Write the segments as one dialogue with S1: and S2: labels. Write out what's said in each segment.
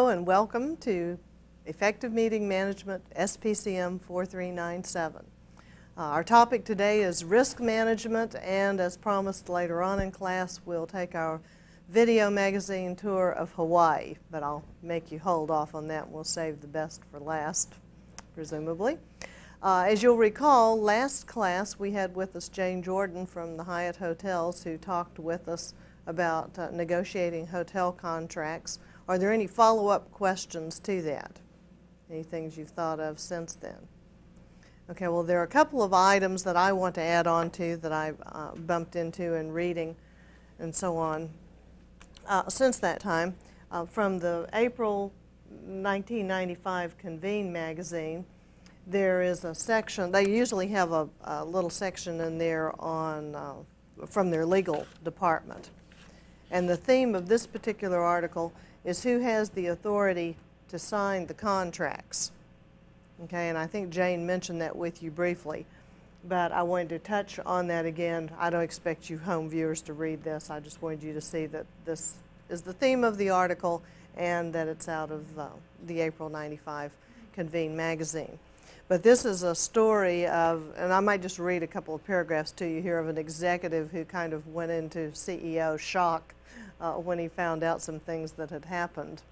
S1: Hello and welcome to Effective Meeting Management, SPCM 4397. Our topic today is risk management, and as promised later on in class, we'll take our video magazine tour of Hawaii, but I'll make you hold off on that and we'll save the best for last, presumably. As you'll recall, last class we had with us Jane Jordan from the Hyatt Hotels, who talked with us about negotiating hotel contracts. Are there any follow-up questions to that? Any things you've thought of since then? Okay, well, there are a couple of items that I want to add on to that I've bumped into in reading and so on since that time. From the April 1995 Convene magazine, there is a section. They usually have a little section in there on from their legal department. And the theme of this particular article is who has the authority to sign the contracts. Okay, and I think Jane mentioned that with you briefly, but I wanted to touch on that again. I don't expect you home viewers to read this. I just wanted you to see that this is the theme of the article and that it's out of the April 95 Convene magazine. But this is a story of, and I might just read a couple of paragraphs to you here, of an executive who kind of went into CEO shock when he found out some things that had happened.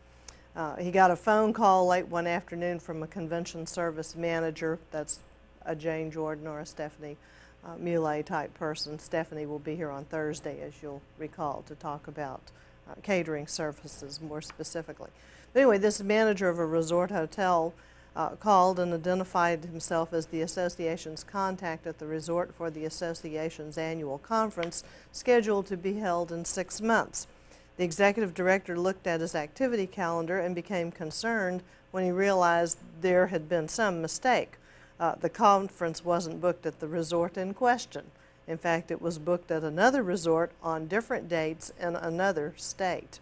S1: He got a phone call late one afternoon from a convention service manager. That's a Jane Jordan or a Stephanie Muley type person. Stephanie will be here on Thursday, as you'll recall, to talk about catering services more specifically. But anyway, this manager of a resort hotel called and identified himself as the association's contact at the resort for the association's annual conference scheduled to be held in 6 months. The executive director looked at his activity calendar and became concerned when he realized there had been some mistake. The conference wasn't booked at the resort in question. In fact, it was booked at another resort on different dates in another state.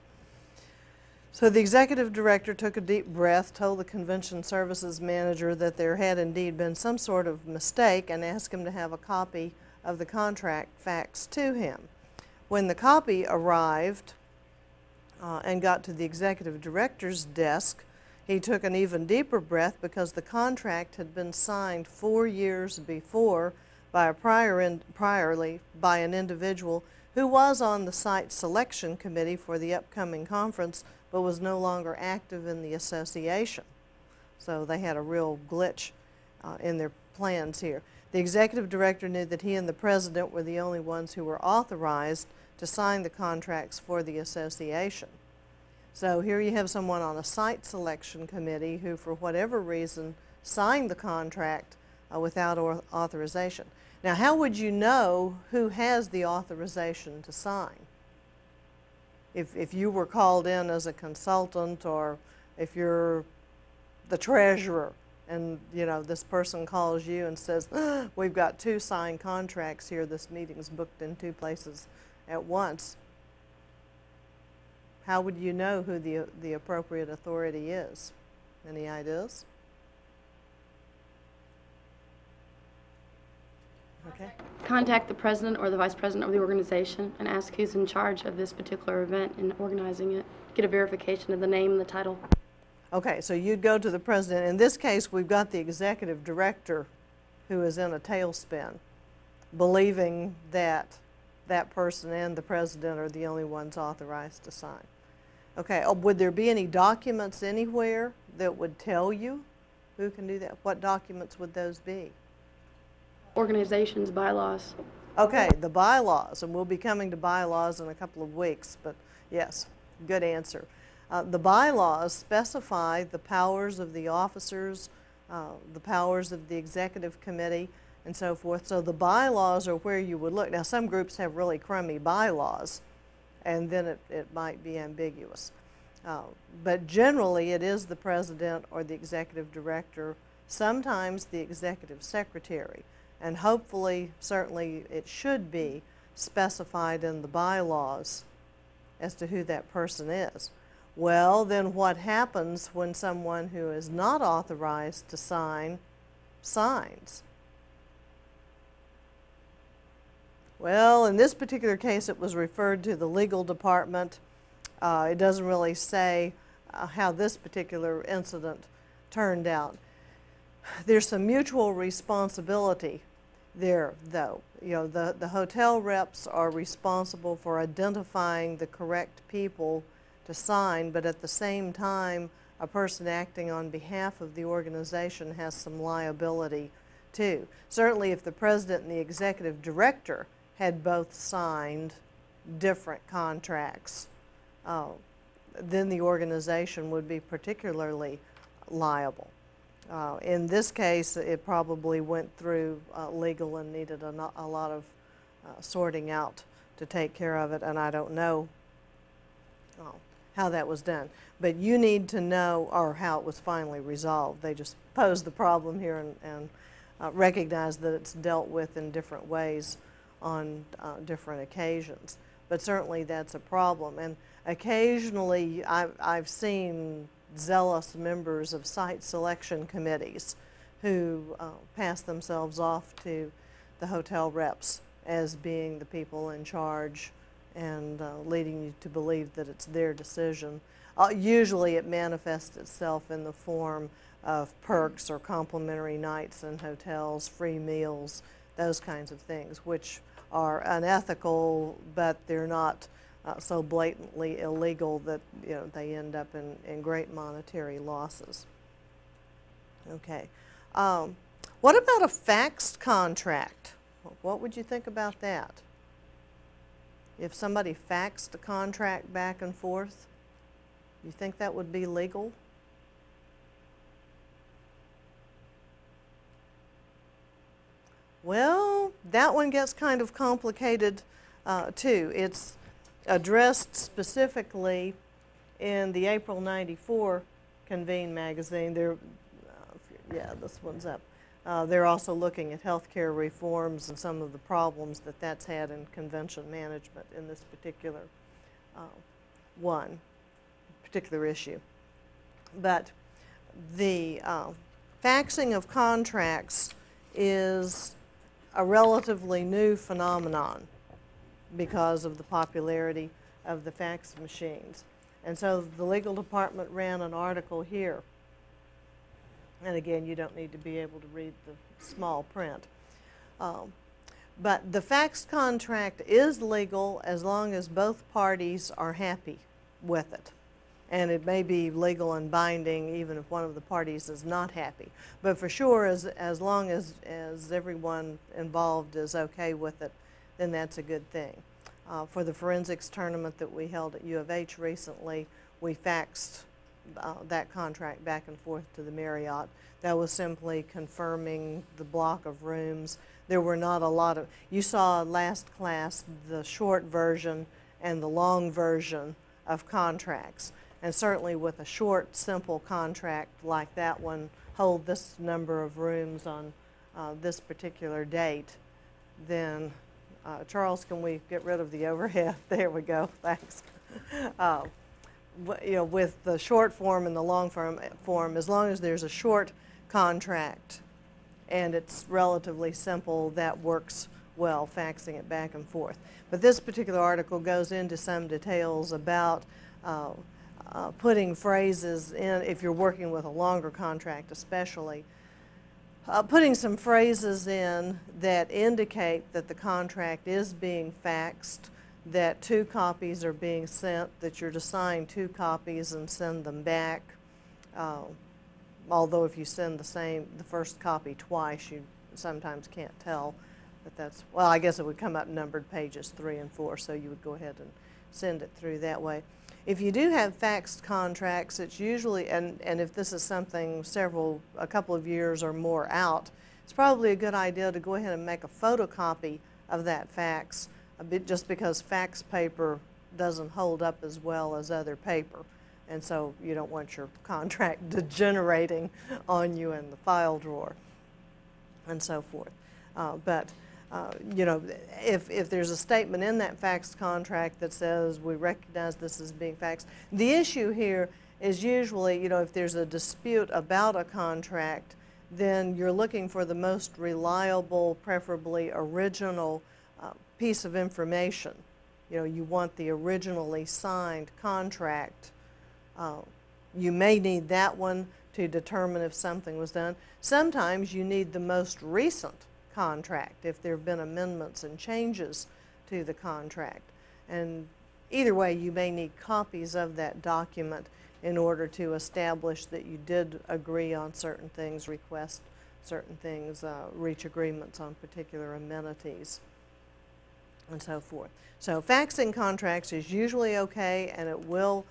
S1: So the executive director took a deep breath, told the convention services manager that there had indeed been some sort of mistake, and asked him to have a copy of the contract faxed to him. When the copy arrived and got to the executive director's desk, he took an even deeper breath because the contract had been signed 4 years before by an individual who was on the site selection committee for the upcoming conference but was no longer active in the association. So they had a real glitch in their plans here. The executive director knew that he and the president were the only ones who were authorized to sign the contracts for the association. So here you have someone on a site selection committee who, for whatever reason, signed the contract without authorization. Now, how would you know who has the authorization to sign? If you were called in as a consultant, or if you're the treasurer and this person calls you and says, we've got 2 signed contracts here, this meeting's booked in 2 places at once, how would you know who the appropriate authority is? Any ideas? Okay.
S2: Contact the president or the vice president of the organization and ask who's in charge of this particular event and organizing it. Get a verification of the name and the title.
S1: Okay, so you'd go to the president. In this case, we've got the executive director who is in a tailspin, believing that that person and the president are the only ones authorized to sign. Okay, would there be any documents anywhere that would tell you who can do that? What documents would those be?
S2: Organization's bylaws.
S1: Okay, the bylaws, and we'll be coming to bylaws in a couple of weeks, but yes, good answer. The bylaws specify the powers of the officers, the powers of the executive committee, and so forth. So the bylaws are where you would look. Now, some groups have really crummy bylaws, and then it might be ambiguous. But generally, it is the president or the executive director, sometimes the executive secretary. And hopefully, certainly, it should be specified in the bylaws as to who that person is. Well, then what happens when someone who is not authorized to sign signs? Well, in this particular case, it was referred to the legal department. It doesn't really say how this particular incident turned out. There's some mutual responsibility there, though. You know, the hotel reps are responsible for identifying the correct people to sign, but at the same time, a person acting on behalf of the organization has some liability too. Certainly if the president and the executive director had both signed different contracts, then the organization would be particularly liable. In this case, it probably went through legal and needed a lot of sorting out to take care of it, and I don't know how that was done. But you need to know, or how it was finally resolved. They just posed the problem here and recognize that it's dealt with in different ways on different occasions. But certainly that's a problem. And occasionally I've seen zealous members of site selection committees who pass themselves off to the hotel reps as being the people in charge and leading you to believe that it's their decision. Usually it manifests itself in the form of perks or complimentary nights in hotels, free meals, those kinds of things, which are unethical, but they're not so blatantly illegal that they end up in great monetary losses. Okay. What about a faxed contract? What would you think about that? If somebody faxed a contract back and forth, you think that would be legal? Well, that one gets kind of complicated too. It's addressed specifically in the April '94 Convene magazine. Yeah, this one's up. They're also looking at healthcare reforms and some of the problems that that's had in convention management in this particular particular issue. But the faxing of contracts is a relatively new phenomenon because of the popularity of the fax machines. And so the legal department ran an article here. And again, you don't need to be able to read the small print. But the fax contract is legal as long as both parties are happy with it. And it may be legal and binding even if one of the parties is not happy. But for sure, as long as everyone involved is okay with it, then that's a good thing. For the forensics tournament that we held at U of H recently, we faxed that contract back and forth to the Marriott. That was simply confirming the block of rooms. There were not a lot of, you saw last class the short version and the long version of contracts. And certainly with a short, simple contract like that one, hold this number of rooms on this particular date, then, Charles, can we get rid of the overhead? There we go, thanks. With the short form and the long form, as long as there's a short contract and it's relatively simple, that works well, faxing it back and forth. But this particular article goes into some details about putting phrases in, if you're working with a longer contract especially, putting some phrases in that indicate that the contract is being faxed, that 2 copies are being sent, that you're to sign 2 copies and send them back. Although if you send the first copy twice, you sometimes can't tell that that's, well, I guess it would come up numbered pages 3 and 4, so you would go ahead and send it through that way. If you do have faxed contracts, it's usually, and if this is something a couple of years or more out, it's probably a good idea to go ahead and make a photocopy of that fax, just because fax paper doesn't hold up as well as other paper. And so you don't want your contract degenerating on you in the file drawer and so forth. If there's a statement in that faxed contract that says we recognize this as being faxed, the issue here is usually, if there's a dispute about a contract, then you're looking for the most reliable, preferably original piece of information. You want the originally signed contract you may need that one to determine if something was done. Sometimes you need the most recent contract if there have been amendments and changes to the contract. And either way, you may need copies of that document in order to establish that you did agree on certain things, request certain things, reach agreements on particular amenities, and so forth. So faxing contracts is usually okay, and it will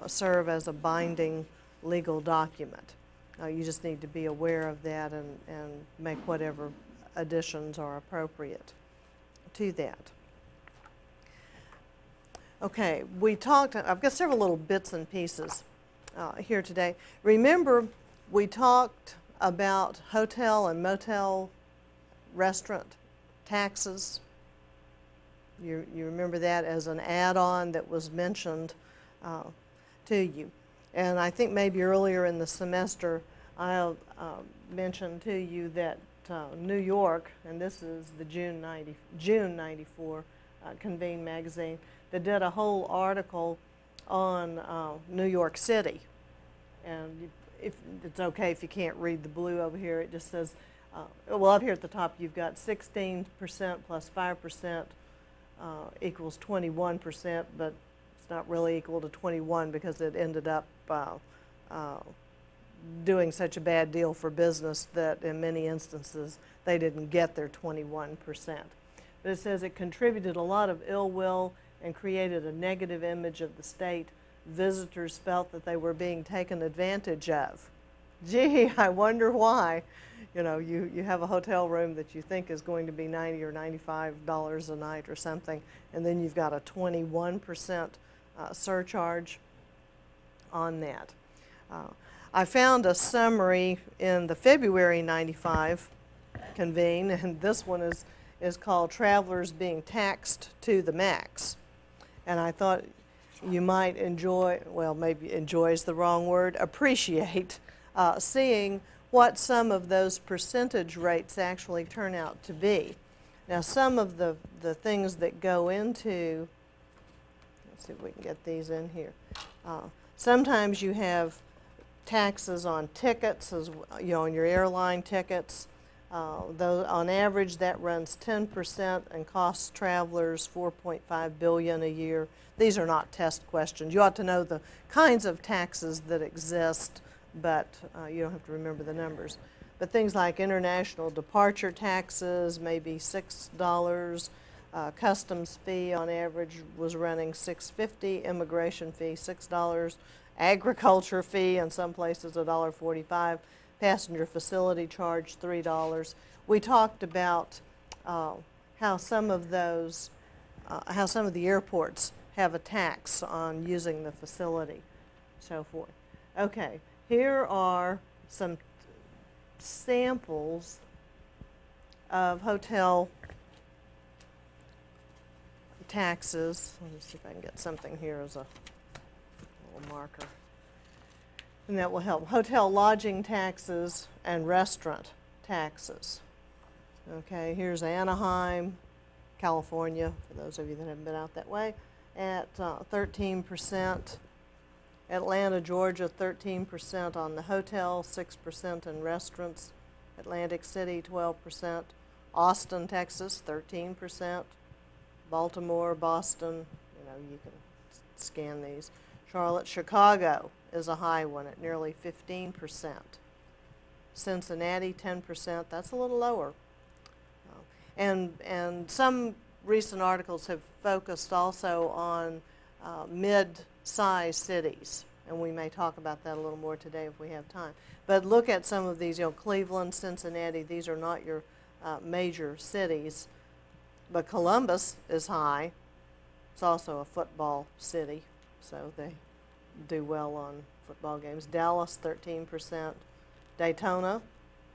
S1: serve as a binding legal document. You just need to be aware of that and make whatever additions are appropriate to that. Okay, we talked, I've got several little bits and pieces here today. Remember, we talked about hotel and motel restaurant taxes. You remember that as an add-on that was mentioned to you. And I think maybe earlier in the semester I mentioned to you that New York, and this is the June 94 Convene magazine, that did a whole article on New York City. And if it's okay if you can't read the blue over here, it just says, well, up here at the top you've got 16% plus 5% equals 21%, but it's not really equal to 21 because it ended up doing such a bad deal for business that in many instances they didn't get their 21%. But it says it contributed a lot of ill will and created a negative image of the state. Visitors felt that they were being taken advantage of. Gee, I wonder why. You know, you have a hotel room that you think is going to be $90 or $95 a night or something, and then you've got a 21% surcharge on that. I found a summary in the February 95 convene, and this one is called Travelers Being Taxed to the Max. And I thought you might enjoy, well, maybe enjoy is the wrong word, appreciate seeing what some of those percentage rates actually turn out to be. Now, some of the things that go into, let's see if we can get these in here. Sometimes you have taxes on tickets, as you know, on your airline tickets. Though on average that runs 10% and costs travelers $4.5 billion a year. These are not test questions. You ought to know the kinds of taxes that exist, but you don't have to remember the numbers. But things like international departure taxes, maybe $6. Customs fee on average was running $6.50. Immigration fee $6. Agriculture fee in some places $1.45. Passenger facility charge $3. We talked about how some of those, how some of the airports have a tax on using the facility, so forth. Okay, here are some samples of hotel taxes. Let me see if I can get something here as a little marker. And that will help. Hotel lodging taxes and restaurant taxes. Okay, here's Anaheim, California, for those of you that haven't been out that way, at 13%. Atlanta, Georgia, 13% on the hotel, 6% in restaurants. Atlantic City, 12%. Austin, Texas, 13%. Baltimore, Boston, you know, you can scan these. Charlotte, Chicago is a high one at nearly 15%. Cincinnati, 10%. That's a little lower. And some recent articles have focused also on mid-sized cities, and we may talk about that a little more today if we have time. But look at some of these, you know, Cleveland, Cincinnati, these are not your major cities, but Columbus is high. It's also a football city, so they do well on football games. Dallas, 13%. Daytona,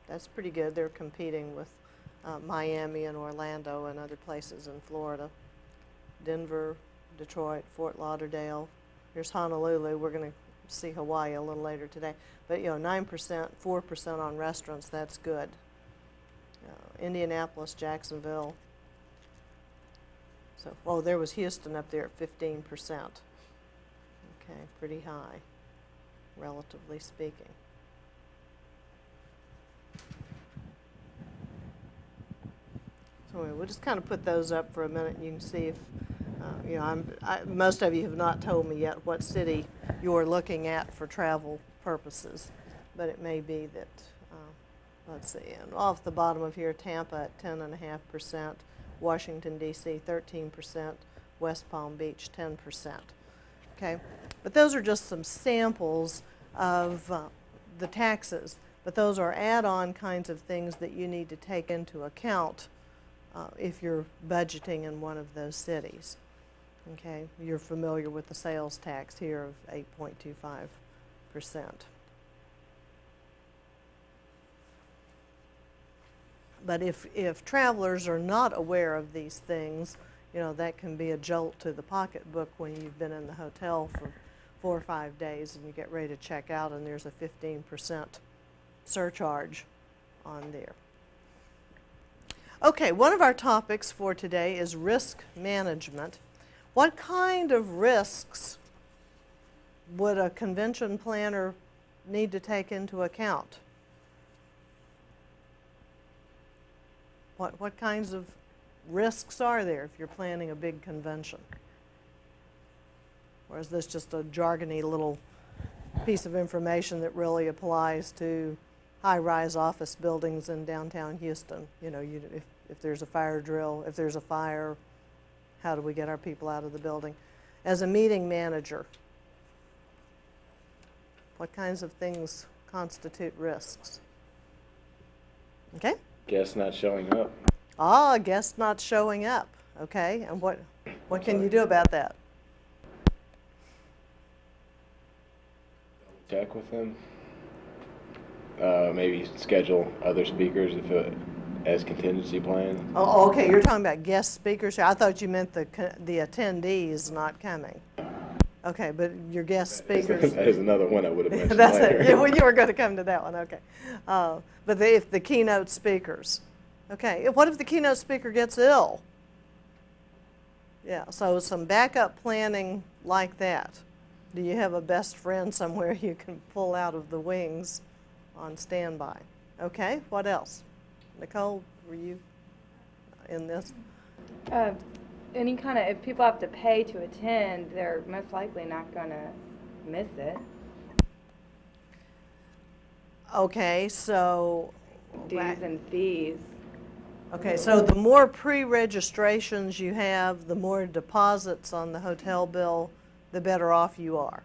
S1: that's pretty good. They're competing with Miami and Orlando and other places in Florida. Denver, Detroit, Fort Lauderdale. Here's Honolulu. We're going to see Hawaii a little later today. But, you know, 9%, 4% on restaurants, that's good. Indianapolis, Jacksonville. So, oh, there was Houston up there at 15%. Okay, pretty high. relatively speaking. So we'll just kind of put those up for a minute, and you can see if, you know, most of you have not told me yet what city you're looking at for travel purposes, but it may be that, let's see, and off the bottom of here, Tampa at 10.5%, Washington, D.C. 13%, West Palm Beach 10%. Okay, but those are just some samples of the taxes, but those are add-on kinds of things that you need to take into account if you're budgeting in one of those cities. Okay, you're familiar with the sales tax here of 8.25%. But if travelers are not aware of these things, you know, that can be a jolt to the pocketbook when you've been in the hotel for 4 or 5 days and you get ready to check out and there's a 15% surcharge on there. Okay, one of our topics for today is risk management. What kind of risks would a convention planner need to take into account? What kinds of risks are there if you're planning a big convention? Or is this just a jargony little piece of information that really applies to high-rise office buildings in downtown Houston? You know, if there's a fire drill, if there's a fire, how do we get our people out of the building? As a meeting manager, what kinds of things constitute risks? Okay?
S3: Guests not showing up.
S1: Ah, guests not showing up. Okay, and what can you do about that?
S3: Check with them. Maybe schedule other speakers as contingency plan.
S1: Oh, okay, you're talking about guest speakers here. I thought you meant the attendees not coming. Okay, but your guest speakers.
S3: That is another one I would have mentioned
S1: That's
S3: later.
S1: it. Yeah, well, you were going to come to that one. Okay, but if the keynote speakers. Okay, what if the keynote speaker gets ill? Yeah, so some backup planning like that. Do you have a best friend somewhere you can pull out of the wings on standby? Okay, what else? Nicole, were you in this?
S4: Any kind of, if people have to pay to attend, they're most likely not going to miss it.
S1: Okay, so.
S4: Dues and fees.
S1: Okay, so the more pre-registrations you have, the more deposits on the hotel bill, the better off you are.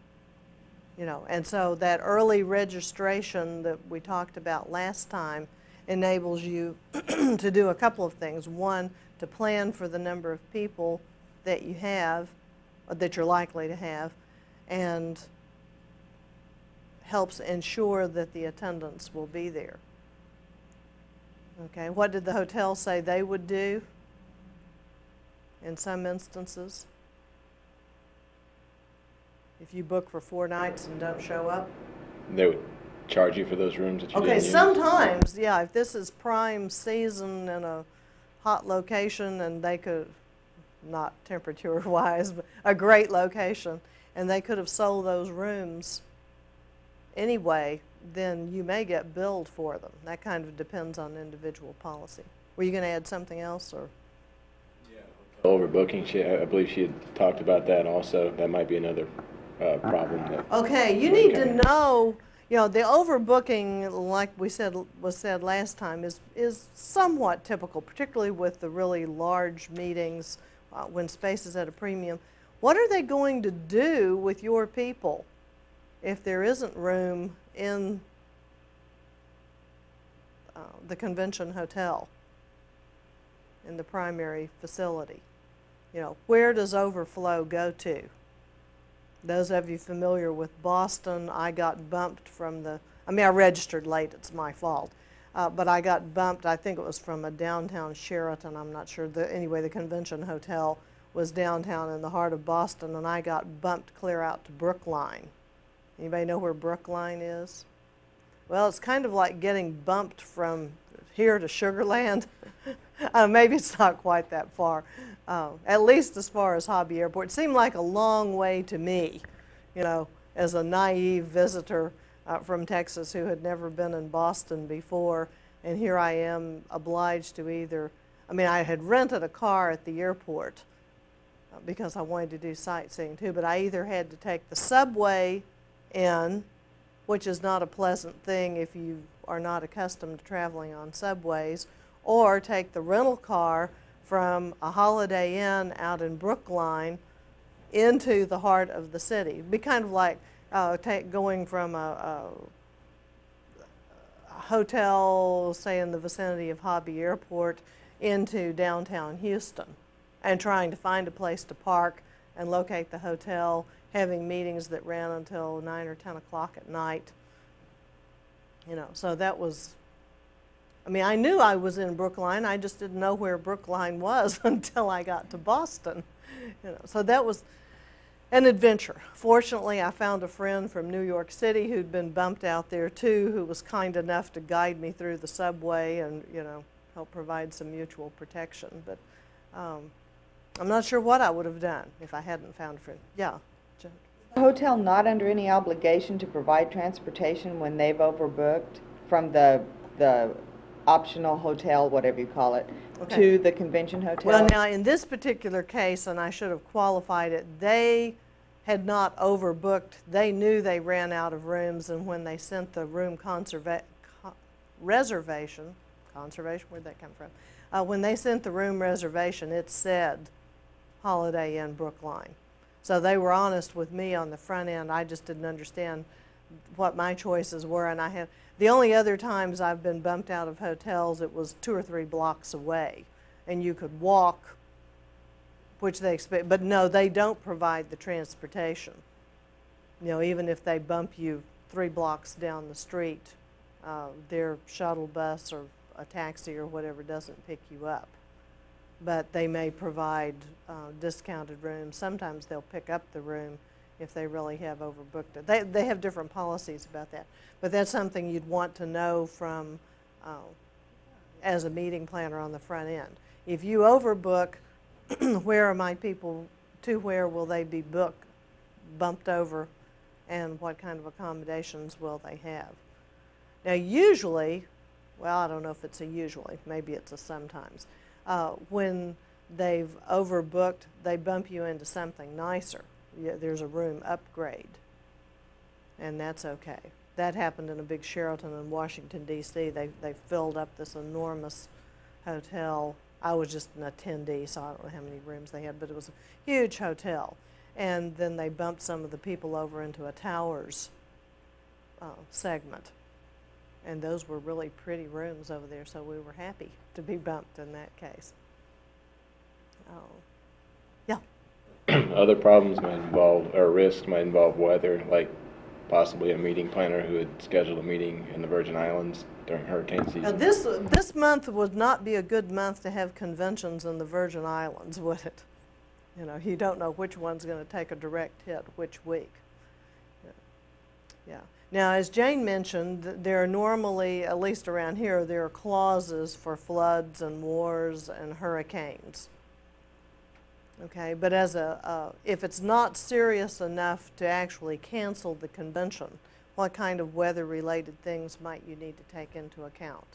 S1: You know, and so that early registration that we talked about last time enables you to do a couple of things. One, to plan for the number of people that you have, or that you're likely to have, and helps ensure that the attendance will be there. Okay, what did the hotel say they would do in some instances? If you book for 4 nights and don't show up?
S3: They would charge you for those rooms that you
S1: Okay,
S3: didn't use?
S1: sometimes, yeah, if this is prime season in a hot location and they could, not temperature-wise, but a great location, and they could have sold those rooms anyway, then you may get billed for them. That kind of depends on individual policy. Were you going to add something else, or?
S3: Overbooking, I believe she had talked about that also. That might be another problem.
S1: Okay, you need to know, you know, the overbooking, like we said, was said last time, is somewhat typical, particularly with the really large meetings when space is at a premium. What are they going to do with your people if there isn't room in the convention hotel, in the primary facility? You know, where does overflow go to? Those of you familiar with Boston, I got bumped from the, I mean, I registered late, it's my fault, but I got bumped, I think it was from a downtown Sheraton, I'm not sure, anyway, the convention hotel was downtown in the heart of Boston, and I got bumped clear out to Brookline. Anybody know where Brookline is? Well, it's kind of like getting bumped from here to Sugar Land. Maybe it's not quite that far, at least as far as Hobby Airport. It seemed like a long way to me, you know, as a naive visitor from Texas who had never been in Boston before, and here I am obliged to either, I mean, I had rented a car at the airport because I wanted to do sightseeing too, but I either had to take the subway in, which is not a pleasant thing if you are not accustomed to traveling on subways, or take the rental car from a Holiday Inn out in Brookline into the heart of the city. It'd be kind of like going from a hotel, say in the vicinity of Hobby Airport, into downtown Houston, and trying to find a place to park and locate the hotel, having meetings that ran until 9 or 10 o'clock at night. You know, so that was, I mean, I knew I was in Brookline, I just didn't know where Brookline was until I got to Boston. You know, so that was an adventure. Fortunately, I found a friend from New York City who'd been bumped out there too, who was kind enough to guide me through the subway and, you know, help provide some mutual protection. But I'm not sure what I would have done if I hadn't found a friend. Yeah. Jen?
S5: The hotel not under any obligation to provide transportation when they've overbooked from the optional hotel, whatever you call it,
S1: Okay.
S5: to the convention hotel?
S1: Well, now in this particular case, and I should have qualified it, they had not overbooked. They knew they ran out of rooms, and when they sent the room reservation, where'd that come from? When they sent the room reservation, it said Holiday Inn Brookline. So they were honest with me on the front end. I just didn't understand what my choices were, and I had, the only other times I've been bumped out of hotels, it was 2 or 3 blocks away, and you could walk, which they expect, but no, they don't provide the transportation. You know, even if they bump you 3 blocks down the street, their shuttle bus or a taxi or whatever doesn't pick you up. But they may provide discounted rooms. Sometimes they'll pick up the room if they really have overbooked it. They have different policies about that. But that's something you'd want to know from, as a meeting planner on the front end. If you overbook, where are my people, to where will they be bumped over, and what kind of accommodations will they have? Now usually, well, I don't know if it's a usually, maybe it's a sometimes, when they've overbooked, they bump you into something nicer. There's a room upgrade, and that's okay. That happened in a big Sheraton in Washington, D.C. They filled up this enormous hotel. I was just an attendee, so I don't know how many rooms they had, but it was a huge hotel. And then they bumped some of the people over into a towers segment. And those were really pretty rooms over there, so we were happy to be bumped in that case. Yeah.
S3: Other problems might involve, or risks might involve weather, like possibly a meeting planner who had scheduled a meeting in the Virgin Islands during hurricane season.
S1: Now this month would not be a good month to have conventions in the Virgin Islands, would it? You know, you don't know which one's going to take a direct hit which week. Yeah. Now, as Jane mentioned, there are normally, at least around here, there are clauses for floods and wars and hurricanes. Okay, but as if it's not serious enough to actually cancel the convention, what kind of weather-related things might you need to take into account?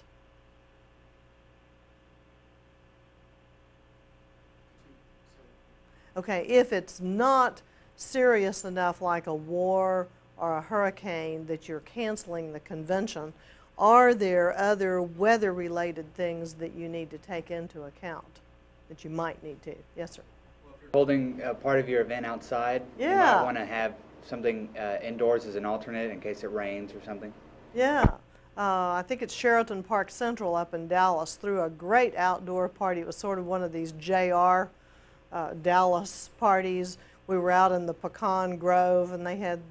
S1: Okay, if it's not serious enough, like a war or a hurricane, that you're canceling the convention, are there other weather-related things that you need to take into account that you might need to? Yes, sir.
S6: Holding part of your event outside, you
S1: Yeah.
S6: might want to have something indoors as an alternate in case it rains or something.
S1: Yeah. I think it's Sheraton Park Central up in Dallas threw a great outdoor party. It was sort of one of these JR Dallas parties. We were out in the Pecan Grove, and they had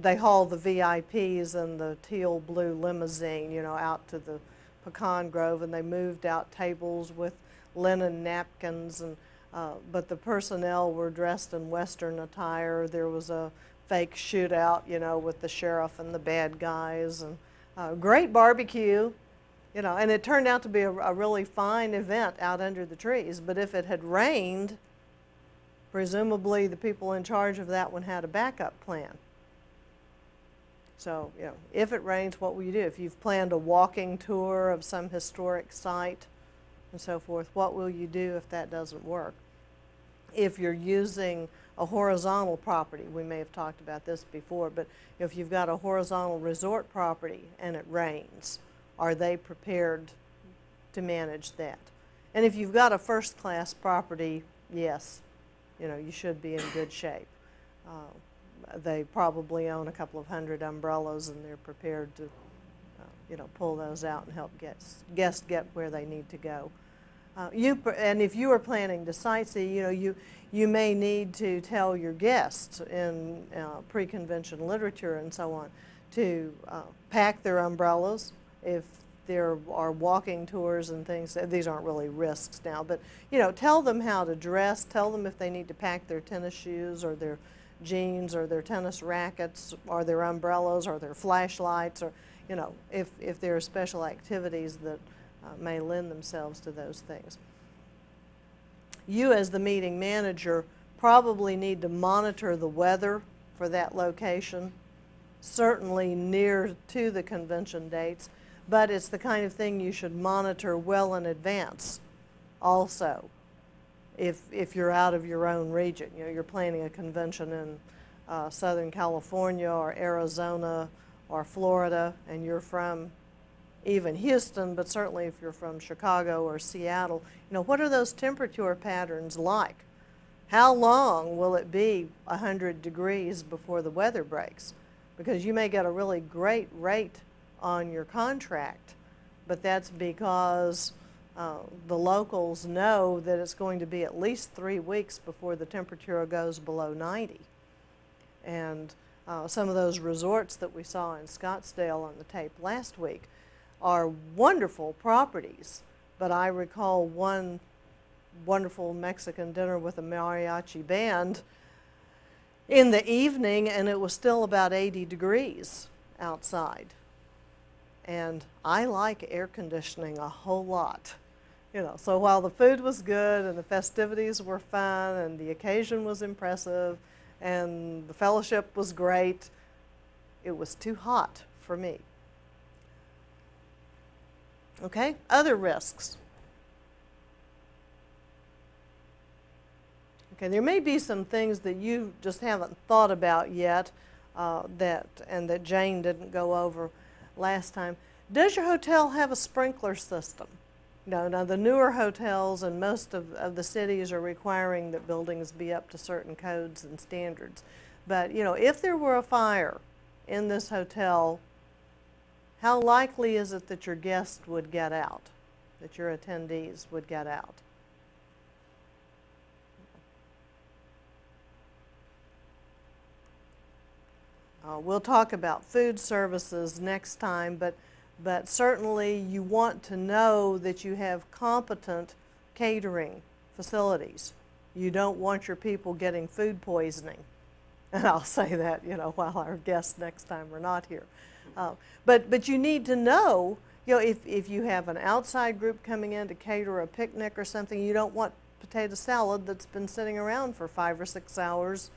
S1: they hauled the VIPs in the teal blue limousine, you know, out to the Pecan Grove, and they moved out tables with linen napkins, and but the personnel were dressed in Western attire. There was a fake shootout, you know, with the sheriff and the bad guys, and great barbecue, you know, and it turned out to be a really fine event out under the trees. But if it had rained, presumably the people in charge of that one had a backup plan. So, you know, if it rains, what will you do? If you've planned a walking tour of some historic site and so forth, what will you do if that doesn't work? If you're using a horizontal property, we may have talked about this before, but if you've got a horizontal resort property and it rains, are they prepared to manage that? And if you've got a first-class property, yes, you know, you should be in good shape. They probably own a couple of hundred umbrellas, and they're prepared to, you know, pull those out and help guests get where they need to go. And if you are planning to sightsee, you know, you may need to tell your guests in pre-convention literature and so on to pack their umbrellas. If there are walking tours and things, these aren't really risks now, but, you know, tell them how to dress, tell them if they need to pack their tennis shoes or their jeans or their tennis rackets or their umbrellas or their flashlights, or, you know, if there are special activities that may lend themselves to those things. You, as the meeting manager, probably need to monitor the weather for that location, certainly near to the convention dates, but it's the kind of thing you should monitor well in advance also. If you're out of your own region, you know, you're planning a convention in Southern California or Arizona or Florida, and you're from even Houston, but certainly if you're from Chicago or Seattle, you know, what are those temperature patterns like? How long will it be 100 degrees before the weather breaks? Because you may get a really great rate on your contract, but that's because the locals know that it's going to be at least 3 weeks before the temperature goes below 90. And some of those resorts that we saw in Scottsdale on the tape last week are wonderful properties, but I recall one wonderful Mexican dinner with a mariachi band in the evening, and it was still about 80 degrees outside. And I like air conditioning a whole lot. You know, so while the food was good and the festivities were fun and the occasion was impressive and the fellowship was great, it was too hot for me. Okay, other risks. Okay, there may be some things that you just haven't thought about yet that Jane didn't go over last time. Does your hotel have a sprinkler system? No, now the newer hotels and most of the cities are requiring that buildings be up to certain codes and standards. But, you know, if there were a fire in this hotel, how likely is it that your guests would get out, that your attendees would get out? We'll talk about food services next time, but certainly you want to know that you have competent catering facilities. You don't want your people getting food poisoning. And I'll say that, you know, while our guests next time are not here. But you need to know, you know, if you have an outside group coming in to cater a picnic or something, you don't want potato salad that's been sitting around for 5 or 6 hours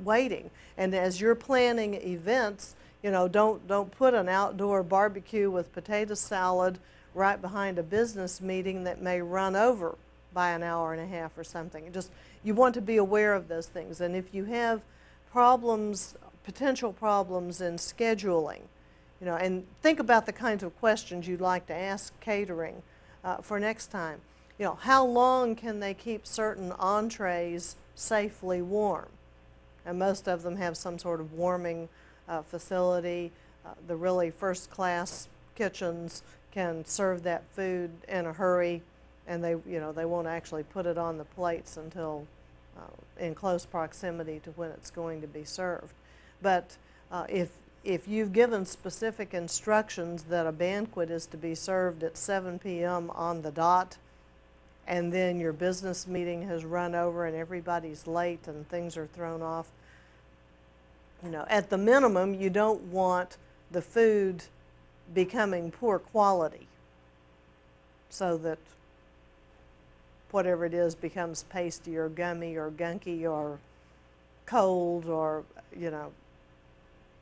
S1: waiting. And as you're planning events, you know, don't put an outdoor barbecue with potato salad right behind a business meeting that may run over by an hour and a half or something. Just, you want to be aware of those things. And if you have problems, potential problems in scheduling, you know, and think about the kinds of questions you'd like to ask catering for next time. You know, how long can they keep certain entrees safely warm? And most of them have some sort of warming facility. The really first-class kitchens can serve that food in a hurry, and they won't actually put it on the plates until in close proximity to when it's going to be served. But if you've given specific instructions that a banquet is to be served at 7 p.m. on the dot, and then your business meeting has run over and everybody's late and things are thrown off, you know, at the minimum, you don't want the food becoming poor quality so that whatever it is becomes pasty or gummy or gunky or cold or, you know,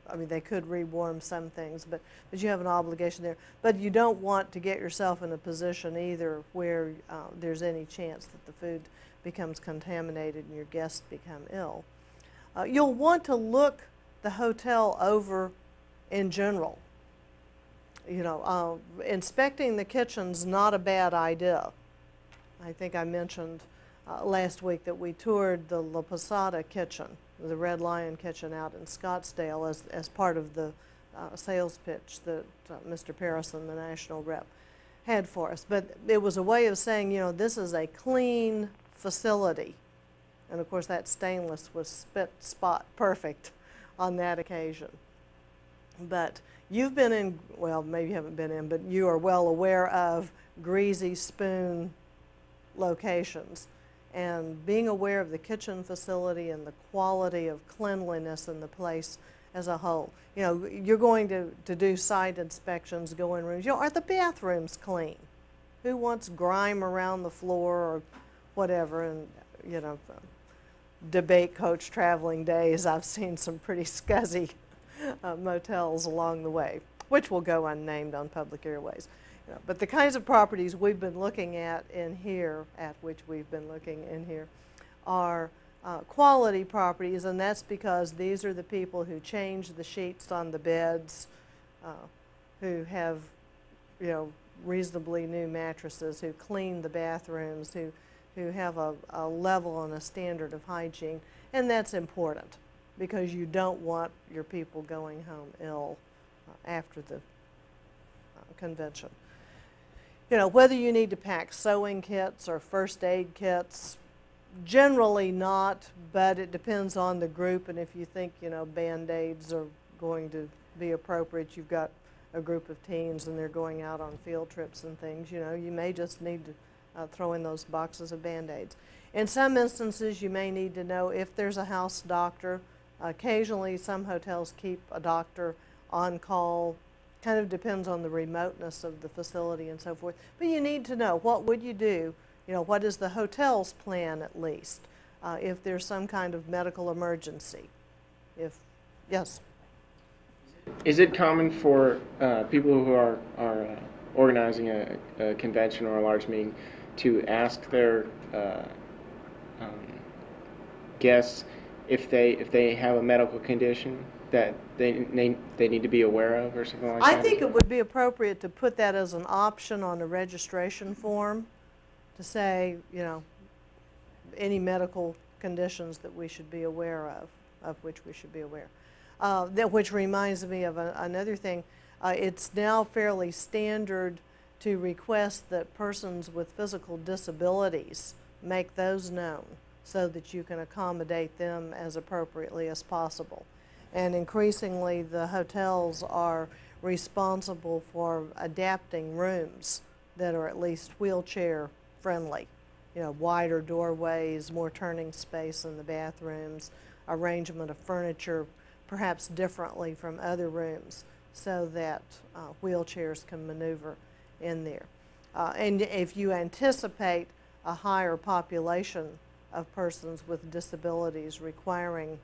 S1: I mean, they could rewarm some things, but you have an obligation there. But you don't want to get yourself in a position either where there's any chance that the food becomes contaminated and your guests become ill. You'll want to look the hotel over in general. You know, inspecting the kitchen's not a bad idea. I think I mentioned last week that we toured the La Posada kitchen, the Red Lion kitchen out in Scottsdale as part of the sales pitch that Mr. Parrison, the national rep, had for us. But it was a way of saying, you know, this is a clean facility. And of course that stainless was spot perfect on that occasion. But you've been in, well, maybe you haven't been in, but you are well aware of greasy spoon locations. And being aware of the kitchen facility and the quality of cleanliness in the place as a whole. You know, you're going to do site inspections, go in rooms. You know, are the bathrooms clean? Who wants grime around the floor or whatever? And, you know, debate coach traveling days, I've seen some pretty scuzzy motels along the way, which will go unnamed on public airways. You know, but the kinds of properties we've been looking at in here, are quality properties, and that's because these are the people who change the sheets on the beds, who have, you know, reasonably new mattresses, who clean the bathrooms, who have a level and a standard of hygiene, and that's important because you don't want your people going home ill after the convention. You know, whether you need to pack sewing kits or first aid kits, generally not, but it depends on the group, and if you think, you know, Band-Aids are going to be appropriate, you've got a group of teens and they're going out on field trips and things, you know, you may just need to throw in those boxes of Band-Aids. In some instances, you may need to know if there's a house doctor. Occasionally, some hotels keep a doctor on call. Kind of depends on the remoteness of the facility and so forth. But you need to know, what would you do? You know, what is the hotel's plan at least if there's some kind of medical emergency? Yes?
S7: Is it common for people who are organizing a convention or a large meeting to ask their guests if they have a medical condition that they need to be aware of or something like that?
S1: I think it would be appropriate to put that as an option on a registration form to say, you know, any medical conditions that we should be aware of which we should be aware. Which reminds me of another thing. It's now fairly standard to request that persons with physical disabilities make those known so that you can accommodate them as appropriately as possible. And increasingly, the hotels are responsible for adapting rooms that are at least wheelchair friendly. You know, wider doorways, more turning space in the bathrooms, arrangement of furniture perhaps differently from other rooms so that wheelchairs can maneuver in there. And if you anticipate a higher population of persons with disabilities requiring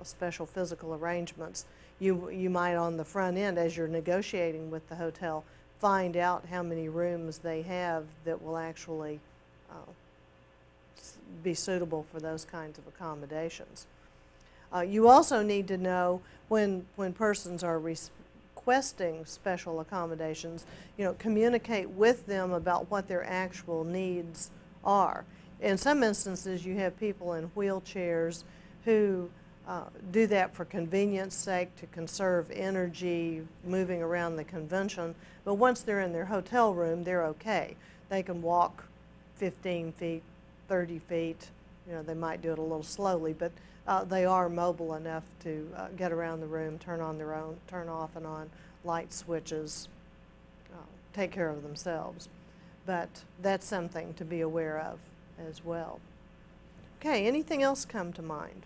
S1: special physical arrangements, you might on the front end, as you're negotiating with the hotel, find out how many rooms they have that will actually be suitable for those kinds of accommodations. You also need to know when persons are requesting special accommodations, you know, communicate with them about what their actual needs are. In some instances, you have people in wheelchairs who do that for convenience sake, to conserve energy moving around the convention, but once they're in their hotel room, they're okay. They can walk 15 feet, 30 feet, you know, they might do it a little slowly, but they are mobile enough to get around the room, turn off and on light switches, take care of themselves. But that's something to be aware of as well. Okay, anything else come to mind?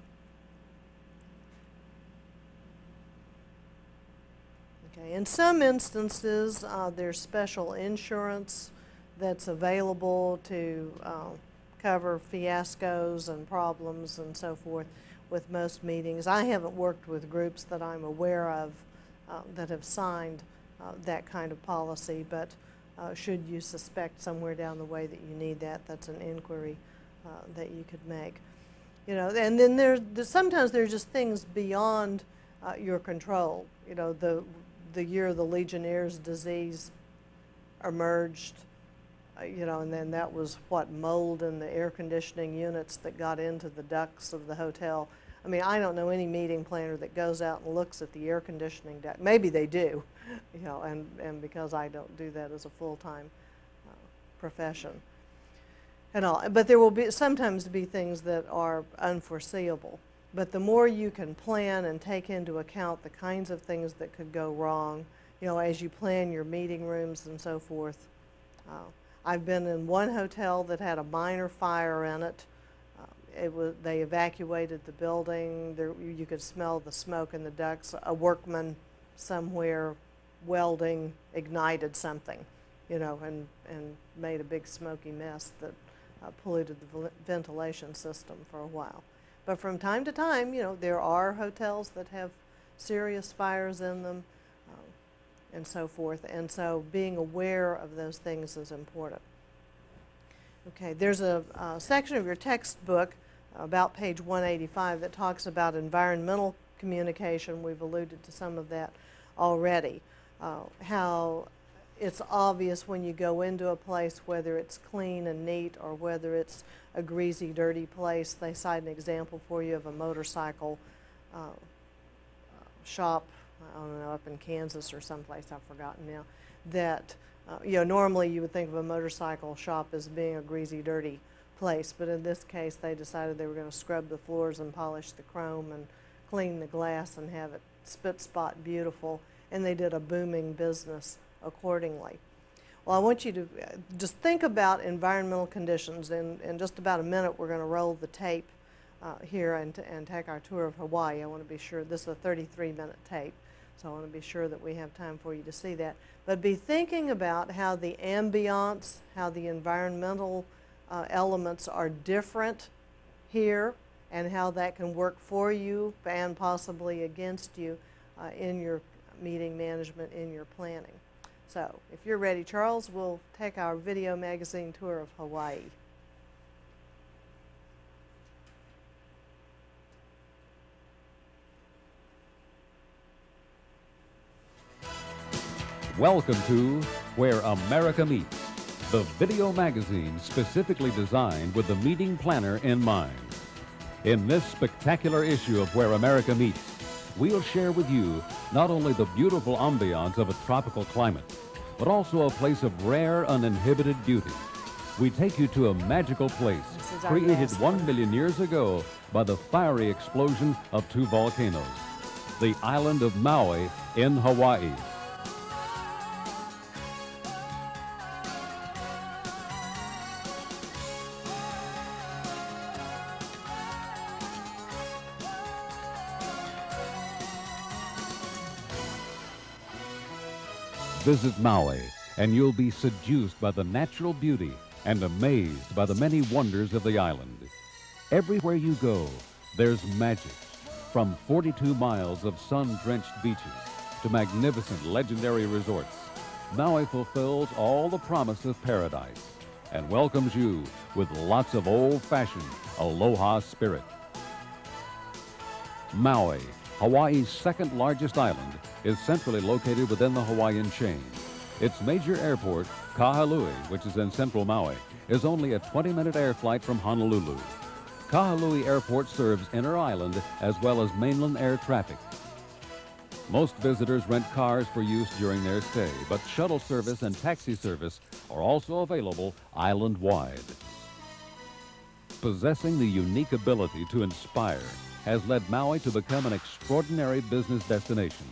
S1: Okay, in some instances, there's special insurance that's available to cover fiascos and problems and so forth with most meetings. I haven't worked with groups that I'm aware of that have signed that kind of policy, but should you suspect somewhere down the way that you need that, that's an inquiry that you could make. You know, and then sometimes there's just things beyond your control. You know, the year the Legionnaire's disease emerged, you know, and then that was what, mold in the air conditioning units that got into the ducts of the hotel. I mean, I don't know any meeting planner that goes out and looks at the air conditioning duct. Maybe they do, you know, and because I don't do that as a full-time profession and all. But there will sometimes be things that are unforeseeable. But the more you can plan and take into account the kinds of things that could go wrong, you know, as you plan your meeting rooms and so forth. I've been in one hotel that had a minor fire in it. They evacuated the building. You could smell the smoke in the ducts. A workman somewhere welding ignited something, you know, and made a big smoky mess that polluted the ventilation system for a while. But from time to time, you know, there are hotels that have serious fires in them and so forth. And so being aware of those things is important. Okay, there's a section of your textbook about page 185 that talks about environmental communication. We've alluded to some of that already. How it's obvious when you go into a place whether it's clean and neat or whether it's a greasy, dirty place. They cite an example for you of a motorcycle shop, I don't know, up in Kansas or someplace, I've forgotten now, that you know, normally you would think of a motorcycle shop as being a greasy, dirty place, but in this case they decided they were going to scrub the floors and polish the chrome and clean the glass and have it spit spot beautiful, and they did a booming business accordingly. Well, I want you to just think about environmental conditions. In just about a minute we're going to roll the tape here and take our tour of Hawaii. I want to be sure, this is a 33-minute tape, so I want to be sure that we have time for you to see that. But be thinking about how the ambiance, how the environmental elements are different here, and how that can work for you and possibly against you in your meeting management, in your planning. So if you're ready, Charles, we'll take our video magazine tour of Hawaii.
S8: Welcome to Where America Meets, the video magazine specifically designed with the meeting planner in mind. In this spectacular issue of Where America Meets, we'll share with you not only the beautiful ambiance of a tropical climate, but also a place of rare, uninhibited beauty. We take you to a magical place created 1 million years ago by the fiery explosion of two volcanoes, the island of Maui in Hawaii. Visit Maui, and you'll be seduced by the natural beauty and amazed by the many wonders of the island. Everywhere you go, there's magic. From 42 miles of sun-drenched beaches to magnificent legendary resorts, Maui fulfills all the promise of paradise and welcomes you with lots of old-fashioned aloha spirit. Maui, Hawaii's second largest island, is centrally located within the Hawaiian chain. Its major airport, Kahului, which is in central Maui, is only a 20-minute air flight from Honolulu. Kahului Airport serves inter-island as well as mainland air traffic. Most visitors rent cars for use during their stay, but shuttle service and taxi service are also available island-wide. Possessing the unique ability to inspire has led Maui to become an extraordinary business destination.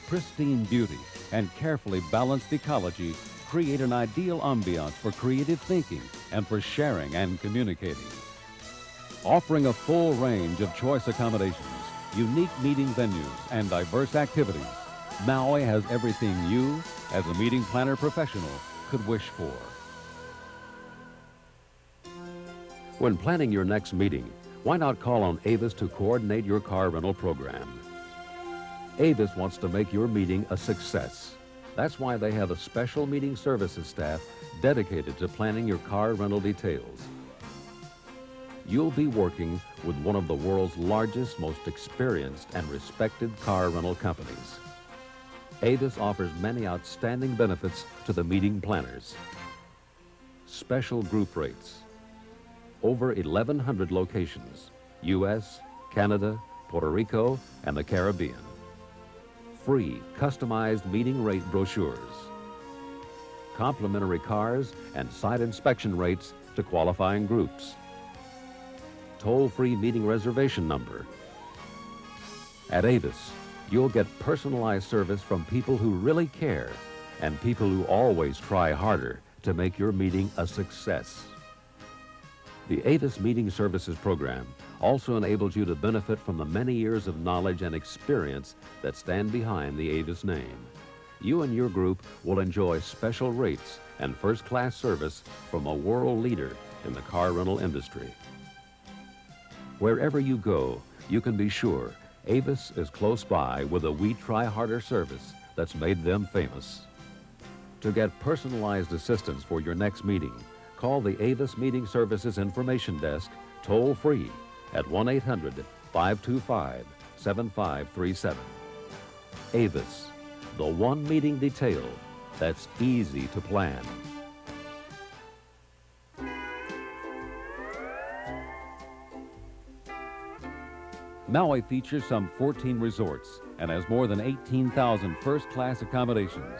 S8: Pristine beauty and carefully balanced ecology create an ideal ambiance for creative thinking and for sharing and communicating. Offering a full range of choice accommodations, unique meeting venues, and diverse activities, Maui has everything you, as a meeting planner professional, could wish for.
S9: When planning your next meeting,
S8: Why not call on Avis to coordinate your car rental program? Avis wants to make your meeting a success. That's why they have a special meeting services staff dedicated to planning your car rental details. You'll be working with one of the world's largest, most experienced and respected car rental companies. Avis offers many outstanding benefits to the meeting planners. Special group rates. Over 1,100 locations, U.S., Canada, Puerto Rico, and the Caribbean. Free, customized meeting rate brochures. Complimentary cars and site inspection rates to qualifying groups. Toll-free meeting reservation number. At Avis, you'll get personalized service from people who really care and people who always try harder to make your meeting a success. The Avis Meeting Services Program also enables you to benefit from the many years of knowledge and experience that stand behind the Avis name. You and your group will enjoy special rates and first-class service from a world leader in the car rental industry. Wherever you go, you can be sure Avis is close by with a We Try Harder service that's made them famous. To get personalized assistance for your next meeting, call the Avis Meeting Services Information Desk toll-free at 1-800-525-7537. Avis, the one meeting detail that's easy to plan. Maui features some 14 resorts and has more than 18,000 first-class accommodations.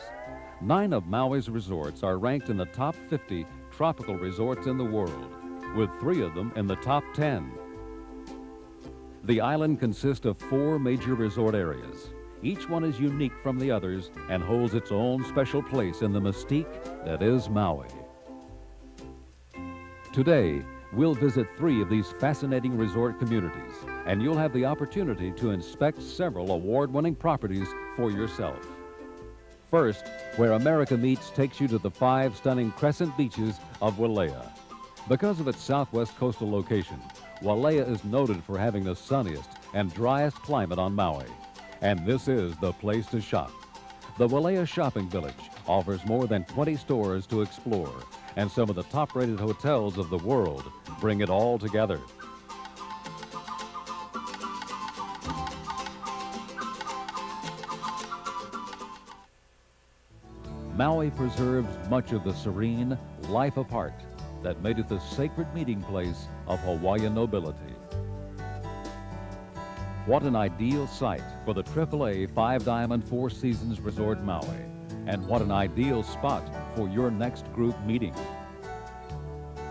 S8: 9 of Maui's resorts are ranked in the top 50 tropical resorts in the world, with 3 of them in the top 10. The island consists of 4 major resort areas. Each one is unique from the others and holds its own special place in the mystique that is Maui. Today, we'll visit 3 of these fascinating resort communities, and you'll have the opportunity to inspect several award-winning properties for yourself. First, Where America Meets takes you to the 5 stunning crescent beaches of Wailea. Because of its southwest coastal location, Wailea is noted for having the sunniest and driest climate on Maui, and this is the place to shop. The Wailea Shopping Village offers more than 20 stores to explore, and some of the top-rated hotels of the world bring it all together. Maui preserves much of the serene life apart that made it the sacred meeting place of Hawaiian nobility. What an ideal site for the AAA 5-Diamond 4 Seasons Resort Maui, and what an ideal spot for your next group meeting.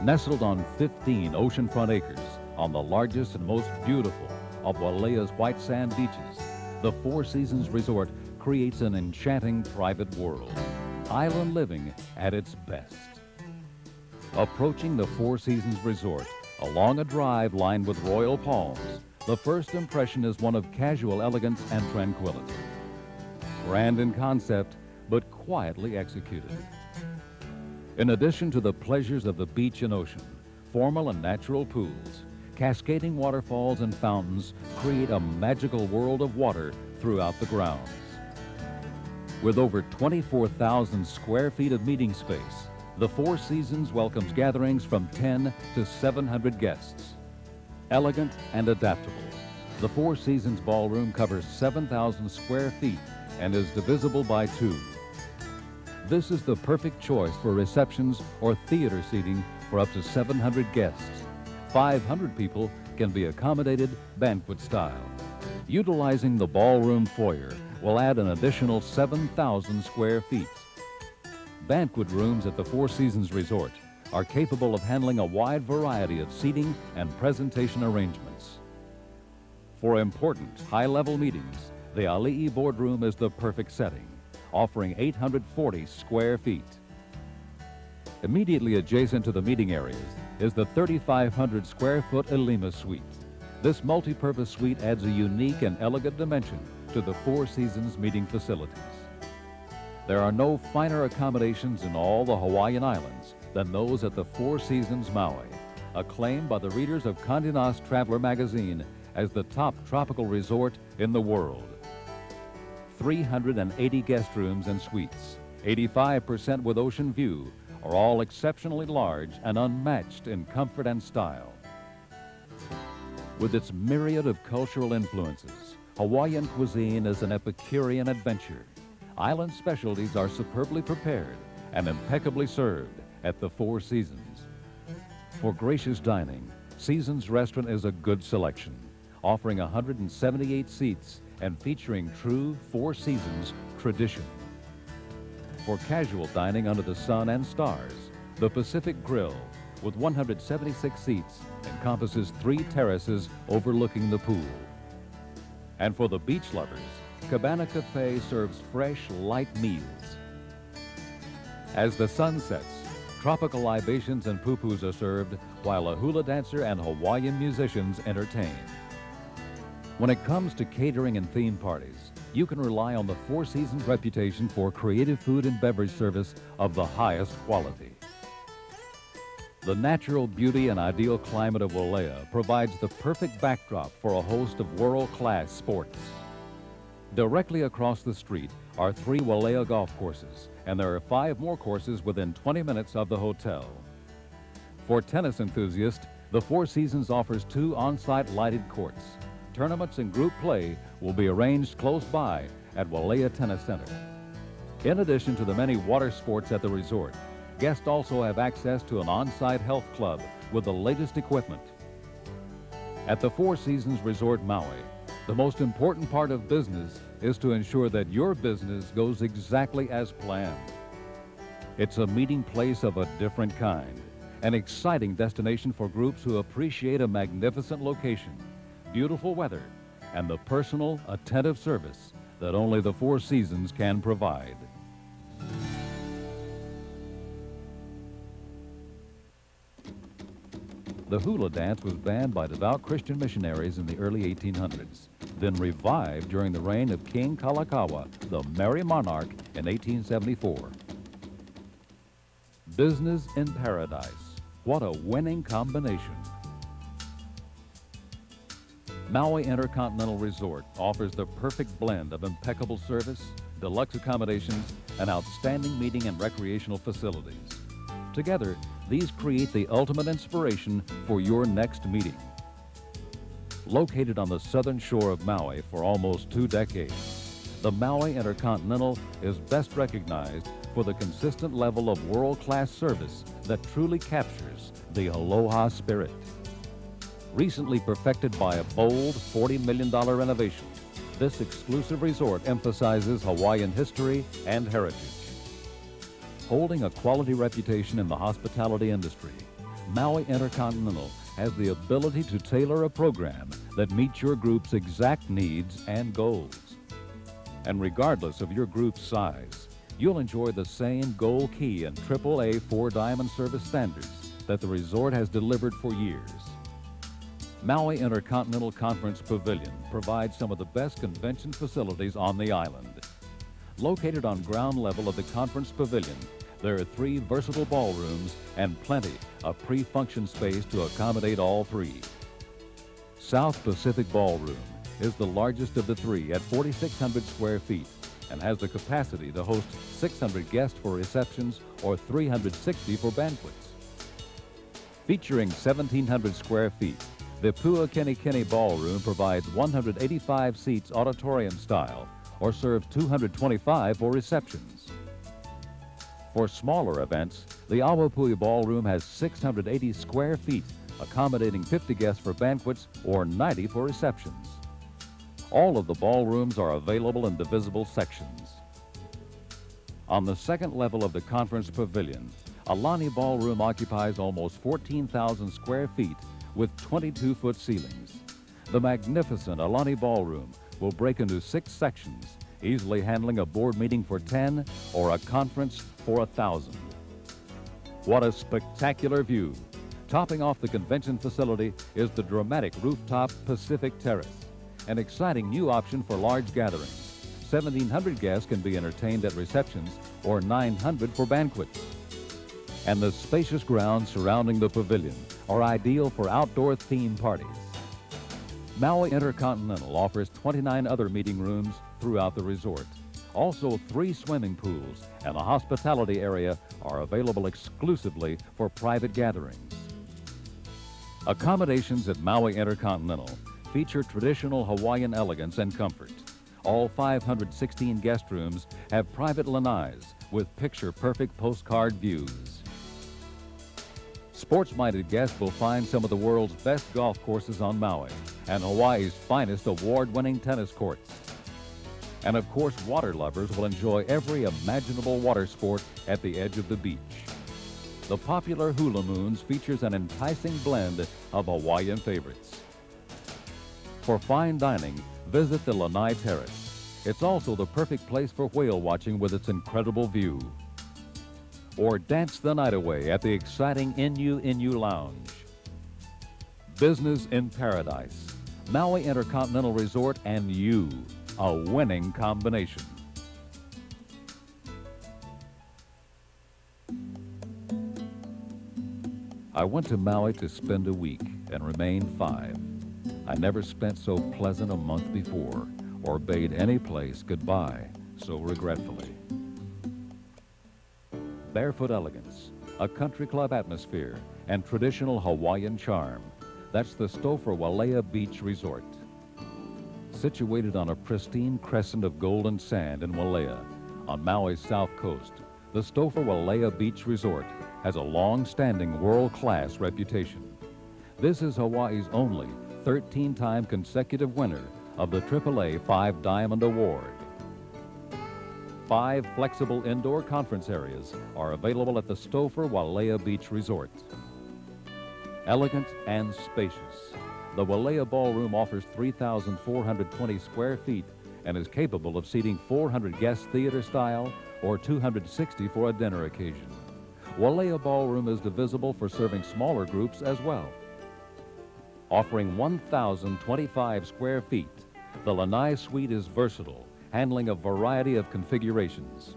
S8: Nestled on 15 oceanfront acres on the largest and most beautiful of Wailea's white sand beaches, the 4 Seasons Resort creates an enchanting private world. Island living at its best. Approaching the 4 Seasons Resort along a drive lined with royal palms, the first impression is one of casual elegance and tranquility. Grand in concept, but quietly executed. In addition to the pleasures of the beach and ocean, formal and natural pools, cascading waterfalls and fountains create a magical world of water throughout the grounds. With over 24,000 square feet of meeting space, the 4 Seasons welcomes gatherings from 10 to 700 guests. Elegant and adaptable, the 4 Seasons Ballroom covers 7,000 square feet and is divisible by 2. This is the perfect choice for receptions or theater seating for up to 700 guests. 500 people can be accommodated banquet style. Utilizing the ballroom foyer will add an additional 7,000 square feet. Banquet rooms at the 4 Seasons Resort are capable of handling a wide variety of seating and presentation arrangements. For important high-level meetings, the Ali'i Boardroom is the perfect setting, offering 840 square feet. Immediately adjacent to the meeting areas is the 3,500 square foot Ilima Suite. This multi-purpose suite adds a unique and elegant dimension to the 4 Seasons meeting facilities. There are no finer accommodations in all the Hawaiian Islands than those at the 4 Seasons Maui. acclaimed by the readers of Condé Nast Traveler magazine as the top tropical resort in the world. 380 guest rooms and suites, 85% with ocean view, are all exceptionally large and unmatched in comfort and style. With its myriad of cultural influences, Hawaiian cuisine is an Epicurean adventure. Island specialties are superbly prepared and impeccably served at the Four Seasons. For gracious dining, Seasons Restaurant is a good selection, offering 178 seats and featuring true Four Seasons tradition. For casual dining under the sun and stars, the Pacific Grill, with 176 seats, encompasses 3 terraces overlooking the pool. And for the beach lovers, Cabana Cafe serves fresh, light meals. As the sun sets, tropical libations and pupus are served while a hula dancer and Hawaiian musicians entertain. When it comes to catering and theme parties, you can rely on the Four Seasons reputation for creative food and beverage service of the highest quality. The natural beauty and ideal climate of Wailea provides the perfect backdrop for a host of world-class sports. Directly across the street are 3 Wailea golf courses, and there are 5 more courses within 20 minutes of the hotel. For tennis enthusiasts, the Four Seasons offers 2 on-site lighted courts. Tournaments and group play will be arranged close by at Wailea Tennis Center. In addition to the many water sports at the resort, guests also have access to an on-site health club with the latest equipment. At the Four Seasons Resort Maui, the most important part of business is to ensure that your business goes exactly as planned. It's a meeting place of a different kind, an exciting destination for groups who appreciate a magnificent location, beautiful weather, and the personal, attentive service that only the Four Seasons can provide. The hula dance was banned by devout Christian missionaries in the early 1800s, then revived during the reign of King Kalakaua, the Merry Monarch, in 1874. Business in paradise. What a winning combination. Maui Intercontinental Resort offers the perfect blend of impeccable service, deluxe accommodations, and outstanding meeting and recreational facilities. Together, these create the ultimate inspiration for your next meeting. Located on the southern shore of Maui for almost 2 decades, the Maui Intercontinental is best recognized for the consistent level of world-class service that truly captures the aloha spirit. Recently perfected by a bold $40 million renovation, this exclusive resort emphasizes Hawaiian history and heritage. Holding a quality reputation in the hospitality industry, Maui Intercontinental has the ability to tailor a program that meets your group's exact needs and goals. And regardless of your group's size, you'll enjoy the same Gold Key and AAA 4-diamond service standards that the resort has delivered for years. Maui Intercontinental Conference Pavilion provides some of the best convention facilities on the island. Located on ground level of the Conference Pavilion, there are 3 versatile ballrooms and plenty of pre-function space to accommodate all 3. South Pacific Ballroom is the largest of the 3 at 4,600 square feet and has the capacity to host 600 guests for receptions or 360 for banquets. Featuring 1,700 square feet, the Puakenikini Ballroom provides 185 seats auditorium style or serves 225 for receptions. For smaller events, the Awapui Ballroom has 680 square feet, accommodating 50 guests for banquets or 90 for receptions. All of the ballrooms are available in divisible sections. On the second level of the Conference Pavilion, Alani Ballroom occupies almost 14,000 square feet with 22-foot ceilings. The magnificent Alani Ballroom will break into 6 sections, easily handling a board meeting for 10 or a conference for 1,000. What a spectacular view! Topping off the convention facility is the dramatic rooftop Pacific Terrace, an exciting new option for large gatherings. 1,700 guests can be entertained at receptions or 900 for banquets. And the spacious grounds surrounding the pavilion are ideal for outdoor theme parties. Maui Intercontinental offers 29 other meeting rooms throughout the resort. Also, 3 swimming pools and a hospitality area are available exclusively for private gatherings. Accommodations at Maui Intercontinental feature traditional Hawaiian elegance and comfort. All 516 guest rooms have private lanais with picture-perfect postcard views. Sports-minded guests will find some of the world's best golf courses on Maui and Hawaii's finest award-winning tennis courts. And of course, water lovers will enjoy every imaginable water sport at the edge of the beach. The popular Hula Moons features an enticing blend of Hawaiian favorites. For fine dining, visit the Lanai Terrace. It's also the perfect place for whale watching with its incredible view. Or dance the night away at the exciting Inu Lounge. Business in paradise. Maui Intercontinental Resort and you, a winning combination. I went to Maui to spend a week and remain 5. I never spent so pleasant a month before or bade any place goodbye so regretfully. Barefoot elegance, a country club atmosphere, and traditional Hawaiian charm. That's the Stouffer Wailea Beach Resort. Situated on a pristine crescent of golden sand in Wailea, on Maui's south coast, the Stouffer Wailea Beach Resort has a long-standing world-class reputation. This is Hawaii's only 13-time consecutive winner of the AAA 5 Diamond Award. 5 flexible indoor conference areas are available at the Stouffer Wailea Beach Resort. Elegant and spacious, the Wailea Ballroom offers 3,420 square feet and is capable of seating 400 guests theater style or 260 for a dinner occasion. Wailea Ballroom is divisible for serving smaller groups as well. Offering 1,025 square feet, the Lanai Suite is versatile, handling a variety of configurations.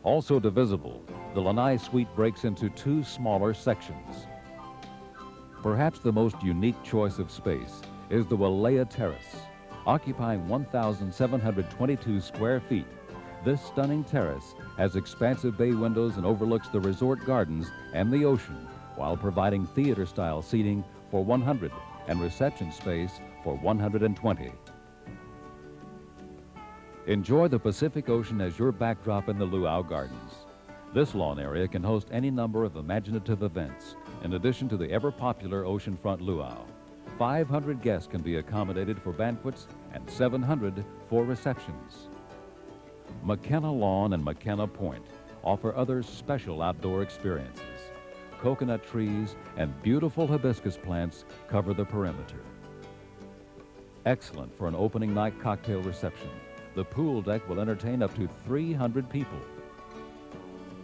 S8: Also divisible, the Lanai Suite breaks into 2 smaller sections. Perhaps the most unique choice of space is the Wailea Terrace. Occupying 1,722 square feet, this stunning terrace has expansive bay windows and overlooks the resort gardens and the ocean, while providing theater-style seating for 100 and reception space for 120. Enjoy the Pacific Ocean as your backdrop in the Luau Gardens. This lawn area can host any number of imaginative events, in addition to the ever-popular oceanfront luau. 500 guests can be accommodated for banquets and 700 for receptions. McKenna Lawn and McKenna Point offer other special outdoor experiences. Coconut trees and beautiful hibiscus plants cover the perimeter. Excellent for an opening night cocktail reception. The pool deck will entertain up to 300 people.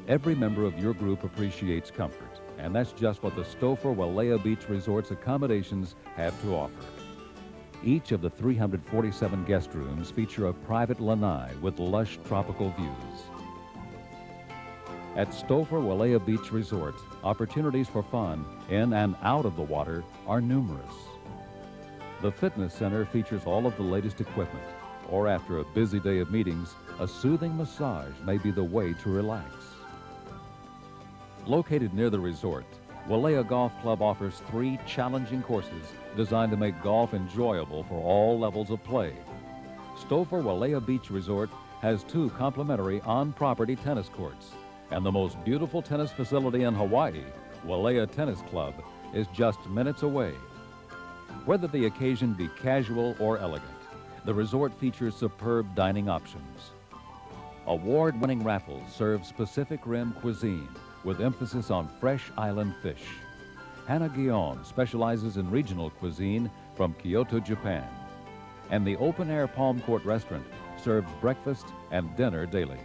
S8: Every member of your group appreciates comfort, and that's just what the Stouffer Wailea Beach Resort's accommodations have to offer. Each of the 347 guest rooms feature a private lanai with lush tropical views. At Stouffer Wailea Beach Resort, opportunities for fun in and out of the water are numerous. The fitness center features all of the latest equipment, or after a busy day of meetings, a soothing massage may be the way to relax. Located near the resort, Wailea Golf Club offers 3 challenging courses designed to make golf enjoyable for all levels of play. Stouffer Wailea Beach Resort has 2 complimentary on-property tennis courts, and the most beautiful tennis facility in Hawaii, Wailea Tennis Club, is just minutes away. Whether the occasion be casual or elegant, the resort features superb dining options. Award-winning raffles serve Pacific Rim cuisine with emphasis on fresh island fish. Hana Gion specializes in regional cuisine from Kyoto, Japan. And the open-air Palm Court restaurant serves breakfast and dinner daily.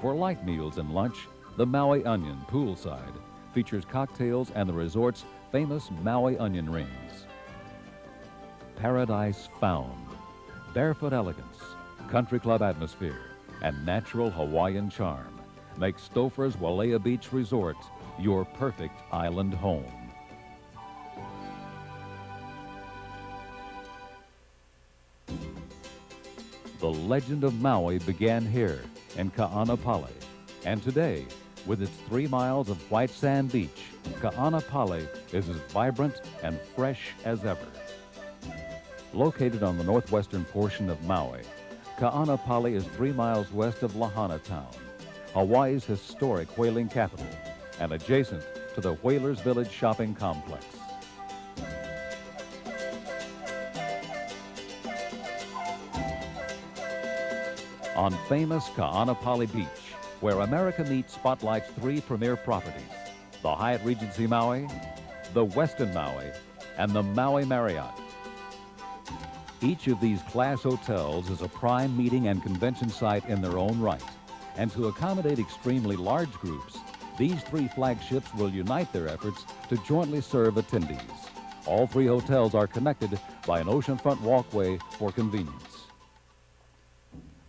S8: For light meals and lunch, the Maui Onion poolside features cocktails and the resort's famous Maui onion rings. Paradise found. Barefoot elegance, country club atmosphere, and natural Hawaiian charm make Stouffer's Wailea Beach Resort your perfect island home. The legend of Maui began here in Ka'anapali, and today, with its 3 miles of white sand beach, Ka'anapali is as vibrant and fresh as ever. Located on the northwestern portion of Maui, Ka'anapali is 3 miles west of Lahaina Town, Hawaii's historic whaling capital, and adjacent to the Whalers Village shopping complex. On famous Ka'anapali Beach, where America Meets spotlights 3 premier properties, the Hyatt Regency Maui, the Westin Maui, and the Maui Marriott. Each of these class hotels is a prime meeting and convention site in their own right, and to accommodate extremely large groups, these 3 flagships will unite their efforts to jointly serve attendees. All 3 hotels are connected by an oceanfront walkway for convenience.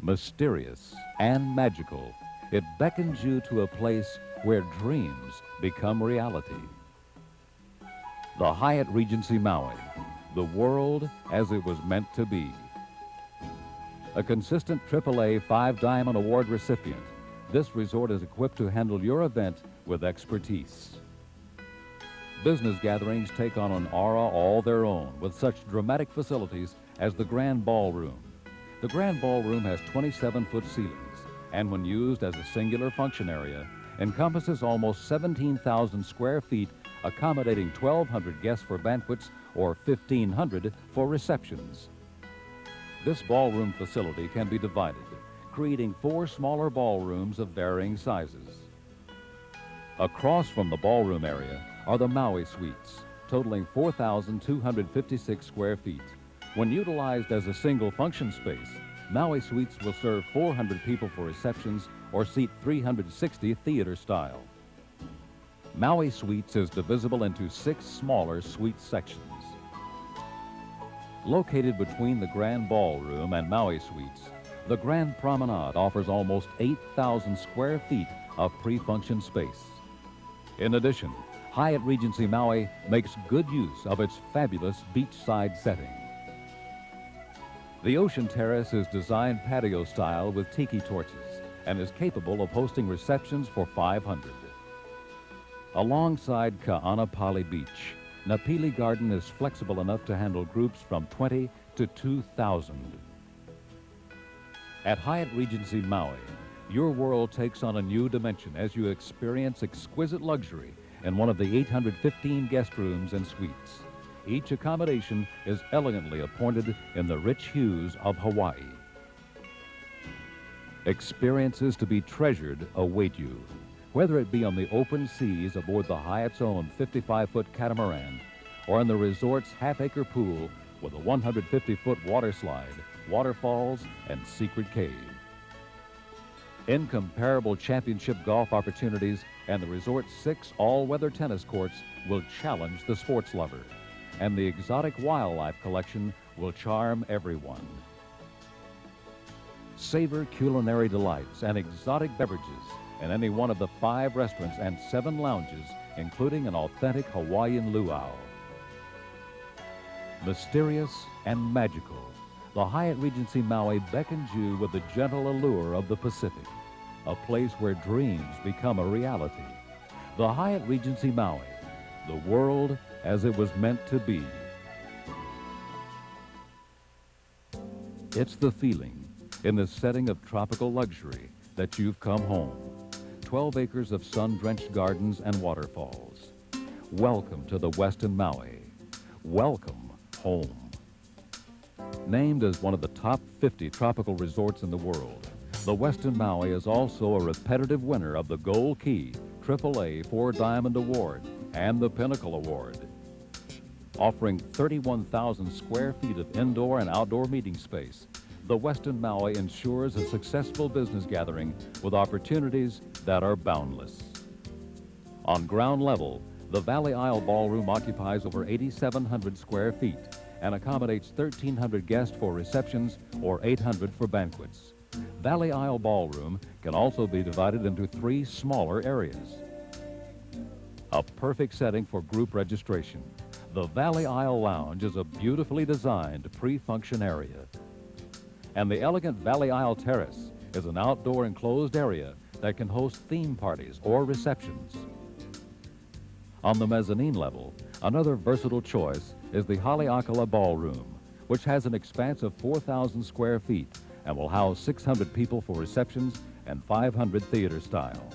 S8: Mysterious and magical, it beckons you to a place where dreams become reality. The Hyatt Regency Maui, the world as it was meant to be. A consistent AAA 5-Diamond Award recipient, this resort is equipped to handle your event with expertise. Business gatherings take on an aura all their own with such dramatic facilities as the Grand Ballroom. The Grand Ballroom has 27-foot ceilings, and when used as a singular function area, encompasses almost 17,000 square feet, accommodating 1,200 guests for banquets or 1,500 for receptions. This ballroom facility can be divided, creating 4 smaller ballrooms of varying sizes. Across from the ballroom area are the Maui Suites, totaling 4,256 square feet. When utilized as a single function space, Maui Suites will serve 400 people for receptions or seat 360 theater style. Maui Suites is divisible into 6 smaller suite sections. Located between the Grand Ballroom and Maui Suites, the Grand Promenade offers almost 8,000 square feet of pre-function space. In addition, Hyatt Regency Maui makes good use of its fabulous beachside setting. The Ocean Terrace is designed patio style with tiki torches and is capable of hosting receptions for 500. Alongside Ka'anapali Beach, Napili Garden is flexible enough to handle groups from 20 to 2,000. At Hyatt Regency Maui, your world takes on a new dimension as you experience exquisite luxury in one of the 815 guest rooms and suites. Each accommodation is elegantly appointed in the rich hues of Hawaii. Experiences to be treasured await you, whether it be on the open seas aboard the Hyatt's own 55-foot catamaran or in the resort's half-acre pool with a 150-foot water slide, waterfalls, and secret cave. Incomparable championship golf opportunities and the resort's 6 all-weather tennis courts will challenge the sports lover, and the exotic wildlife collection will charm everyone. Savor culinary delights and exotic beverages in any one of the 5 restaurants and 7 lounges, including an authentic Hawaiian luau. Mysterious and magical, the Hyatt Regency Maui beckons you with the gentle allure of the Pacific, a place where dreams become a reality. The Hyatt Regency Maui, the world as it was meant to be. It's the feeling in the setting of tropical luxury that you've come home. 12 acres of sun-drenched gardens and waterfalls. Welcome to the Westin Maui. Welcome home. Named as one of the top 50 tropical resorts in the world, the Westin Maui is also a repetitive winner of the Gold Key AAA 4-Diamond Award and the Pinnacle Award. Offering 31,000 square feet of indoor and outdoor meeting space, the Westin Maui ensures a successful business gathering with opportunities that are boundless. On ground level, the Valley Isle Ballroom occupies over 8,700 square feet and accommodates 1,300 guests for receptions or 800 for banquets. Valley Isle Ballroom can also be divided into 3 smaller areas. A perfect setting for group registration, the Valley Isle Lounge is a beautifully designed pre-function area. And the elegant Valley Isle Terrace is an outdoor enclosed area that can host theme parties or receptions. On the mezzanine level, another versatile choice is the Haleakala Ballroom, which has an expanse of 4,000 square feet and will house 600 people for receptions and 500 theater style.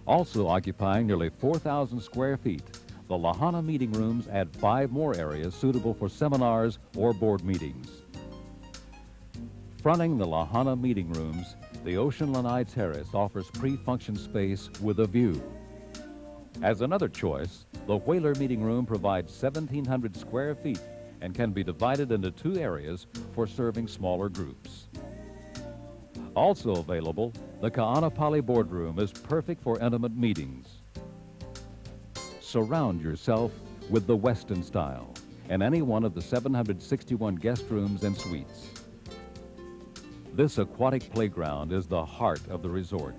S8: Also occupying nearly 4,000 square feet, the Lahana meeting rooms add 5 more areas suitable for seminars or board meetings. Fronting the Lahana meeting rooms, the Ocean Lanai Terrace offers pre-function space with a view. As another choice, the Whaler meeting room provides 1,700 square feet and can be divided into 2 areas for serving smaller groups. Also available, the Ka'anapali boardroom is perfect for intimate meetings. Surround yourself with the Westin style in any one of the 761 guest rooms and suites. This aquatic playground is the heart of the resort.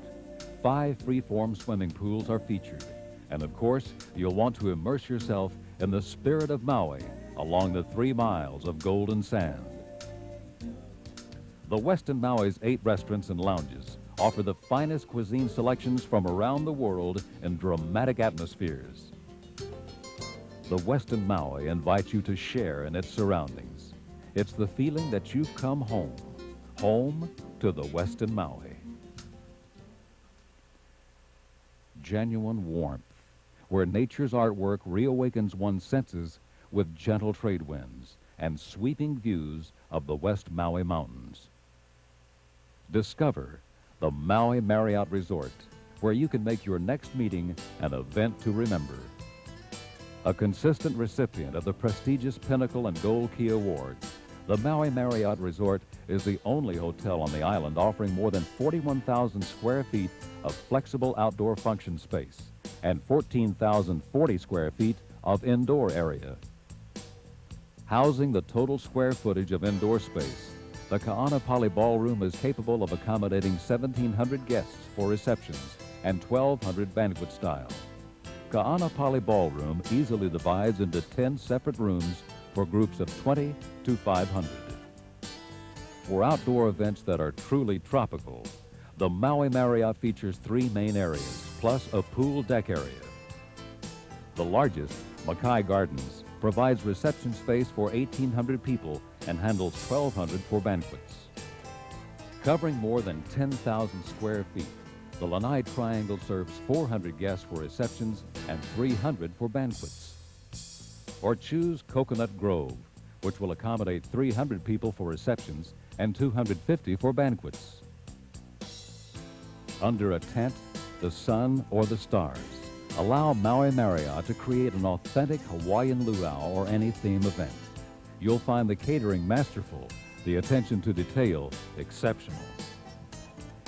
S8: 5 free-form swimming pools are featured. And of course, you'll want to immerse yourself in the spirit of Maui along the 3 miles of golden sand. The Westin Maui's 8 restaurants and lounges offer the finest cuisine selections from around the world in dramatic atmospheres. The Westin Maui invites you to share in its surroundings. It's the feeling that you've come home, home to the Westin Maui. Genuine warmth, where nature's artwork reawakens one's senses with gentle trade winds and sweeping views of the West Maui Mountains. Discover the Maui Marriott Resort, where you can make your next meeting an event to remember. A consistent recipient of the prestigious Pinnacle and Gold Key Awards, the Maui Marriott Resort is the only hotel on the island offering more than 41,000 square feet of flexible outdoor function space and 14,040 square feet of indoor area. Housing the total square footage of indoor space, the Ka'anapali Ballroom is capable of accommodating 1,700 guests for receptions and 1,200 banquet style. Ka'anapali Ballroom easily divides into 10 separate rooms for groups of 20 to 500. For outdoor events that are truly tropical, the Maui Marriott features 3 main areas, plus a pool deck area. The largest, Makai Gardens, provides reception space for 1,800 people and handles 1,200 for banquets. Covering more than 10,000 square feet, the Lanai Triangle serves 400 guests for receptions and 300 for banquets. Or choose Coconut Grove, which will accommodate 300 people for receptions and 250 for banquets. Under a tent, the sun, or the stars, allow Maui Marriott to create an authentic Hawaiian luau or any theme event. You'll find the catering masterful, the attention to detail exceptional.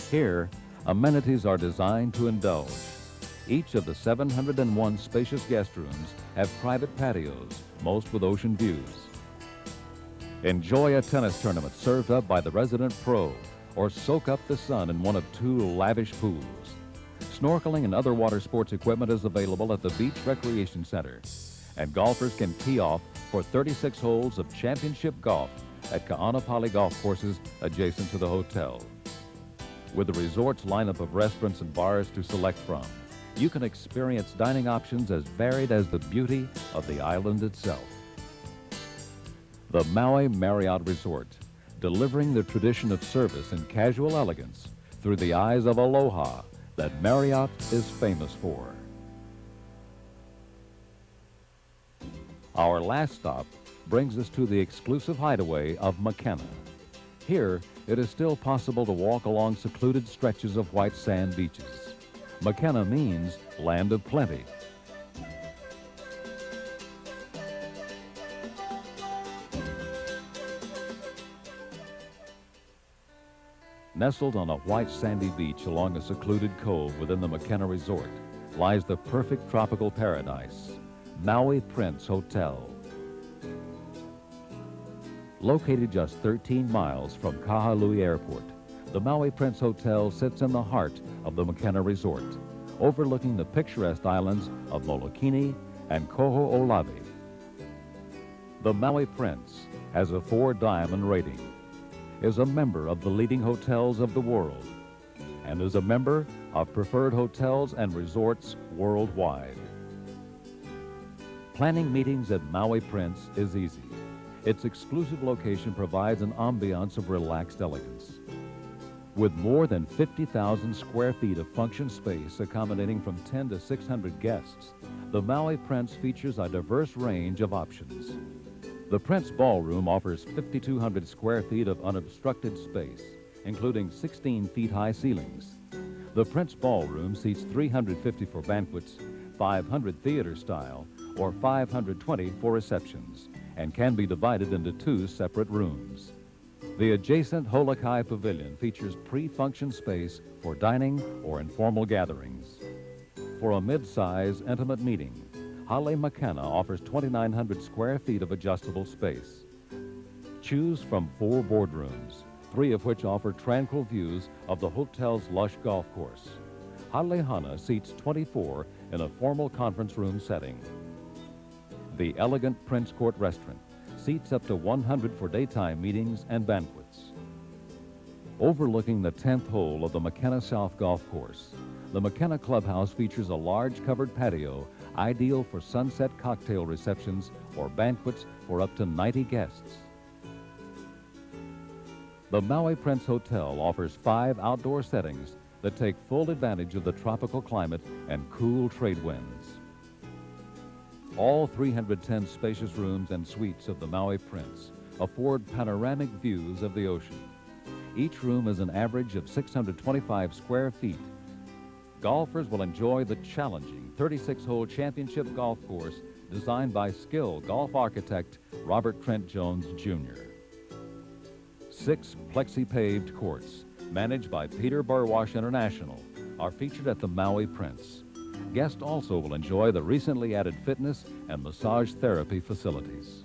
S8: Here, amenities are designed to indulge. Each of the 701 spacious guest rooms have private patios, most with ocean views. Enjoy a tennis tournament served up by the resident pro, or soak up the sun in one of 2 lavish pools. Snorkeling and other water sports equipment is available at the Beach Recreation Center, and golfers can tee off for 36 holes of championship golf at Ka'anapali golf courses adjacent to the hotel. With the resort's lineup of restaurants and bars to select from, you can experience dining options as varied as the beauty of the island itself. The Maui Marriott Resort, delivering the tradition of service and casual elegance through the eyes of aloha that Marriott is famous for. Our last stop brings us to the exclusive hideaway of Makena. Here, it is still possible to walk along secluded stretches of white sand beaches. Makena means land of plenty. Nestled on a white sandy beach along a secluded cove within the Makena Resort lies the perfect tropical paradise, Maui Prince Hotel. Located just 13 miles from Kahului Airport, the Maui Prince Hotel sits in the heart of the Makena Resort, overlooking the picturesque islands of Molokini and Koho'olawe. The Maui Prince has a 4-diamond rating. is a member of the leading hotels of the world and is a member of Preferred Hotels and Resorts worldwide. Planning meetings at Maui Prince is easy. Its exclusive location provides an ambiance of relaxed elegance. With more than 50,000 square feet of function space accommodating from 10 to 600 guests, the Maui Prince features a diverse range of options. The Prince Ballroom offers 5,200 square feet of unobstructed space, including 16 feet high ceilings. The Prince Ballroom seats 350 for banquets, 500 theater style, or 520 for receptions, and can be divided into 2 separate rooms. The adjacent Holokai Pavilion features pre-function space for dining or informal gatherings. For a mid-size, intimate meeting, Hale Makena offers 2,900 square feet of adjustable space. Choose from 4 boardrooms, 3 of which offer tranquil views of the hotel's lush golf course. Hale Hana seats 24 in a formal conference room setting. The elegant Prince Court restaurant seats up to 100 for daytime meetings and banquets. Overlooking the 10th hole of the McKenna South Golf Course, the McKenna Clubhouse features a large covered patio ideal for sunset cocktail receptions or banquets for up to 90 guests. The Maui Prince Hotel offers 5 outdoor settings that take full advantage of the tropical climate and cool trade winds. All 310 spacious rooms and suites of the Maui Prince afford panoramic views of the ocean. Each room is an average of 625 square feet. Golfers will enjoy the challenging 36-hole championship golf course designed by skilled golf architect Robert Trent Jones, Jr. 6 plexi-paved courts, managed by Peter Burwash International, are featured at the Maui Prince. Guests also will enjoy the recently added fitness and massage therapy facilities.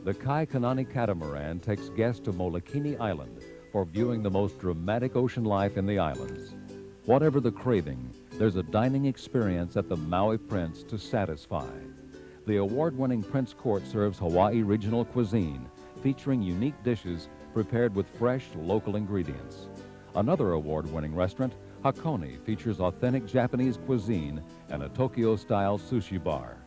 S8: The Kai Kanani Catamaran takes guests to Molokini Island for viewing the most dramatic ocean life in the islands. Whatever the craving, there's a dining experience at the Maui Prince to satisfy. The award-winning Prince Court serves Hawaii regional cuisine, featuring unique dishes prepared with fresh local ingredients. Another award-winning restaurant, Hakone, features authentic Japanese cuisine and a Tokyo-style sushi bar.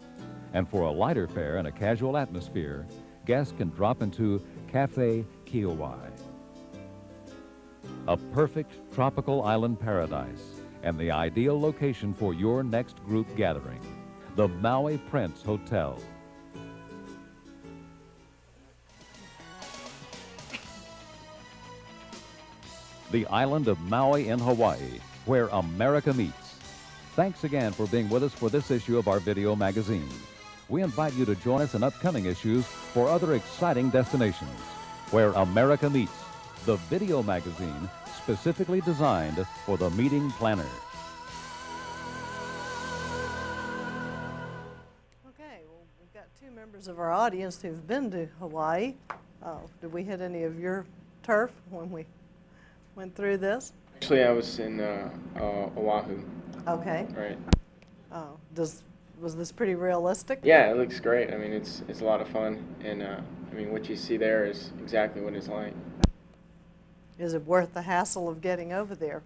S8: And for a lighter fare and a casual atmosphere, guests can drop into Cafe Kiowai. A perfect tropical island paradise and the ideal location for your next group gathering, the Maui Prince Hotel. The island of Maui in Hawaii, where America meets. Thanks again for being with us for this issue of our video magazine. We invite you to join us in upcoming issues for other exciting destinations, where America meets, the video magazine specifically designed for the meeting planner.
S1: Okay, well, we've got 2 members of our audience who've been to Hawaii. Did we hit any of your turf when we went through this?
S7: Actually, I was in Oahu.
S1: Okay.
S7: Right.
S1: Was this pretty realistic?
S7: Yeah, it looks great. I mean, it's a lot of fun, and I mean, what you see there is exactly what it's like.
S1: Is it worth the hassle of getting over there?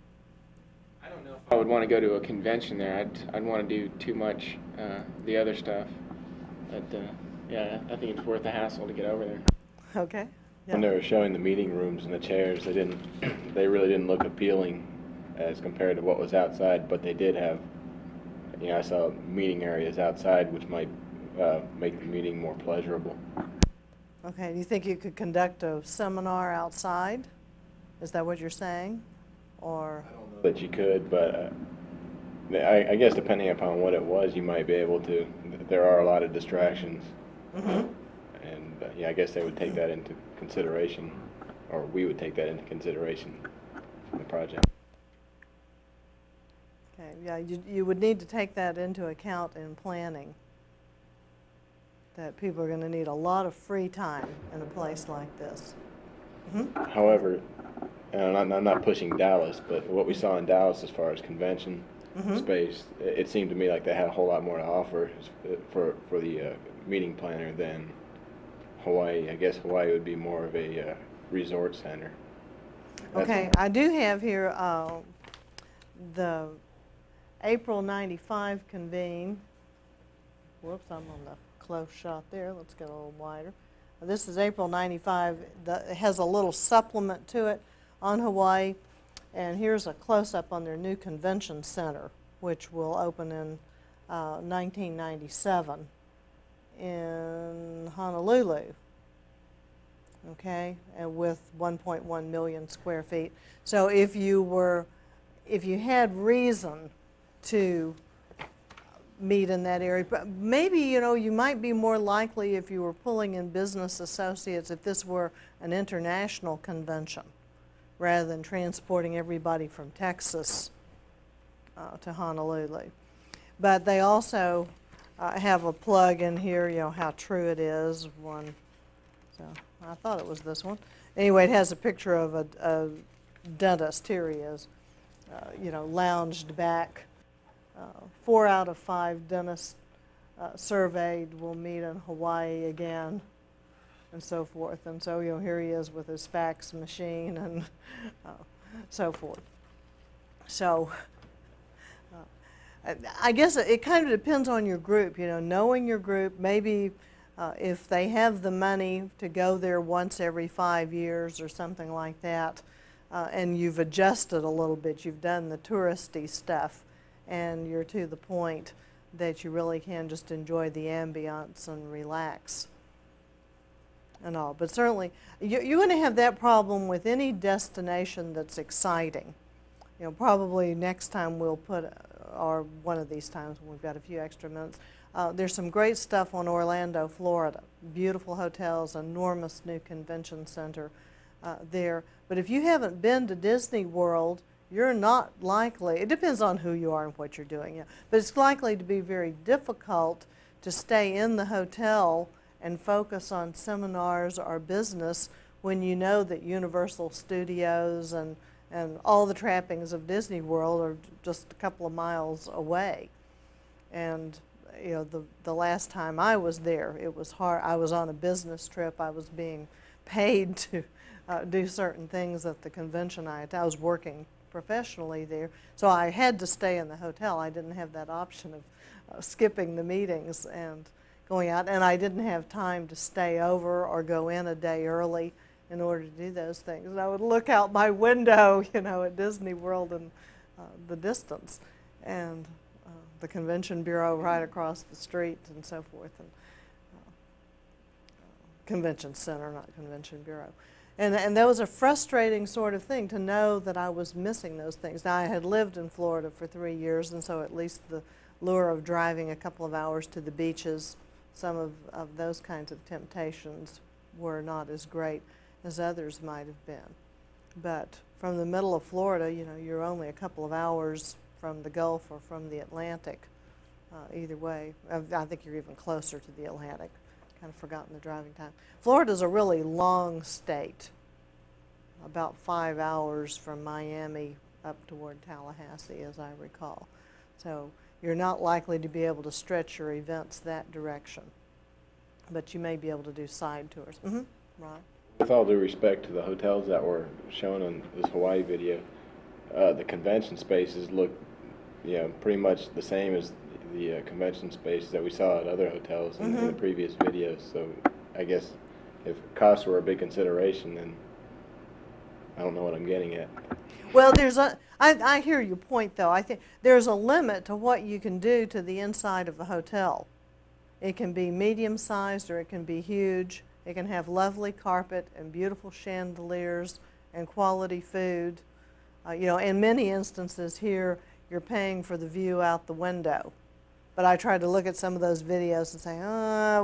S7: I don't know if I would want to go to a convention there. I'd want to do too much the other stuff. But yeah, I think it's worth the hassle to get over there.
S1: Okay. Yeah.
S3: When they were showing the meeting rooms and the chairs, they really didn't look appealing as compared to what was outside, but they did have, I saw meeting areas outside which might make the meeting more pleasurable.
S1: Okay, do you think you could conduct a seminar outside? Is that what you're saying? Or?
S3: I don't know that you could, but I guess depending upon what it was, you might be able to. There are a lot of distractions.
S1: Mm-hmm.
S3: And yeah, I guess they would take that into consideration, or we would take that into consideration in the project.
S1: Okay, yeah, you would need to take that into account in planning, that people are going to need a lot of free time in a place like this. Mm-hmm.
S3: However, and I'm not pushing Dallas, but what we saw in Dallas as far as convention space, it seemed to me like they had a whole lot more to offer for the meeting planner than Hawaii. I guess Hawaii would be more of a resort center.
S1: Okay, I do have here the April 95 convene. Whoops, I'm on the close shot there. Let's get a little wider. This is April 95. It has a little supplement to it on Hawaii. And here's a close-up on their new convention center, which will open in 1997 in Honolulu. Okay, and with 1.1 million square feet. So if you had reason to meet in that area, but maybe, you know, you might be more likely if you were pulling in business associates if this were an international convention rather than transporting everybody from Texas to Honolulu. But they also have a plug in here, you know, how true it is. So I thought it was this one. Anyway, it has a picture of a dentist. Here he is, you know, lounged back. 4 out of 5 dentists surveyed will meet in Hawaii again, and so forth. And so, you know, here he is with his fax machine and so forth. So I guess it kind of depends on your group, you know, knowing your group. Maybe if they have the money to go there once every 5 years or something like that, and you've adjusted a little bit, you've done the touristy stuff, and you're to the point that you really can just enjoy the ambiance and relax and all. But certainly, you're going to have that problem with any destination that's exciting. You know, probably next time we'll put, or one of these times when we've got a few extra minutes, there's some great stuff on Orlando, Florida. Beautiful hotels, enormous new convention center there. But if you haven't been to Disney World, you're not likely, it depends on who you are and what you're doing, yeah, but it's likely to be very difficult to stay in the hotel and focus on seminars or business when you know that Universal Studios and all the trappings of Disney World are just a couple of miles away. And you know, the last time I was there, it was hard. I was on a business trip. I was being paid to do certain things at the convention. I was working professionally there, so I had to stay in the hotel. I didn't have that option of skipping the meetings and going out, and I didn't have time to stay over or go in a day early in order to do those things. And I would look out my window, you know, at Disney World in the distance, and the convention bureau right across the street and so forth, and convention center, not convention bureau. And that was a frustrating sort of thing to know that I was missing those things. Now, I had lived in Florida for 3 years, and so at least the lure of driving a couple of hours to the beaches, some of those kinds of temptations were not as great as others might have been. But from the middle of Florida, you know, you're only a couple of hours from the Gulf or from the Atlantic, either way. I think you're even closer to the Atlantic. Kind of forgotten the driving time. Florida's a really long state, about 5 hours from Miami up toward Tallahassee, as I recall. So you're not likely to be able to stretch your events that direction, but you may be able to do side tours. Right.
S3: With all due respect to the hotels that were shown in this Hawaii video, the convention spaces look, you know, pretty much the same as the convention space that we saw at other hotels in the previous videos. So I guess if costs were a big consideration, then I don't know what I'm getting at.
S1: Well, I hear your point, though. I think there's a limit to what you can do to the inside of a hotel. It can be medium-sized or it can be huge. It can have lovely carpet and beautiful chandeliers and quality food. You know, in many instances here, you're paying for the view out the window. But I tried to look at some of those videos and say,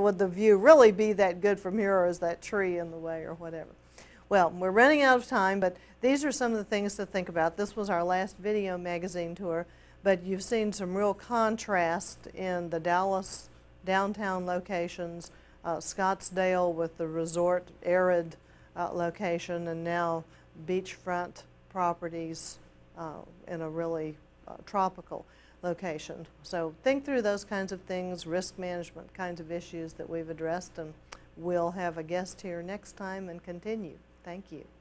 S1: would the view really be that good from here, or is that tree in the way, or whatever? Well, we're running out of time, but these are some of the things to think about. This was our last video magazine tour, but you've seen some real contrast in the Dallas downtown locations, Scottsdale with the resort arid location, and now beachfront properties in a really tropical location. So think through those kinds of things, risk management kinds of issues that we've addressed, and we'll have a guest here next time and continue. Thank you.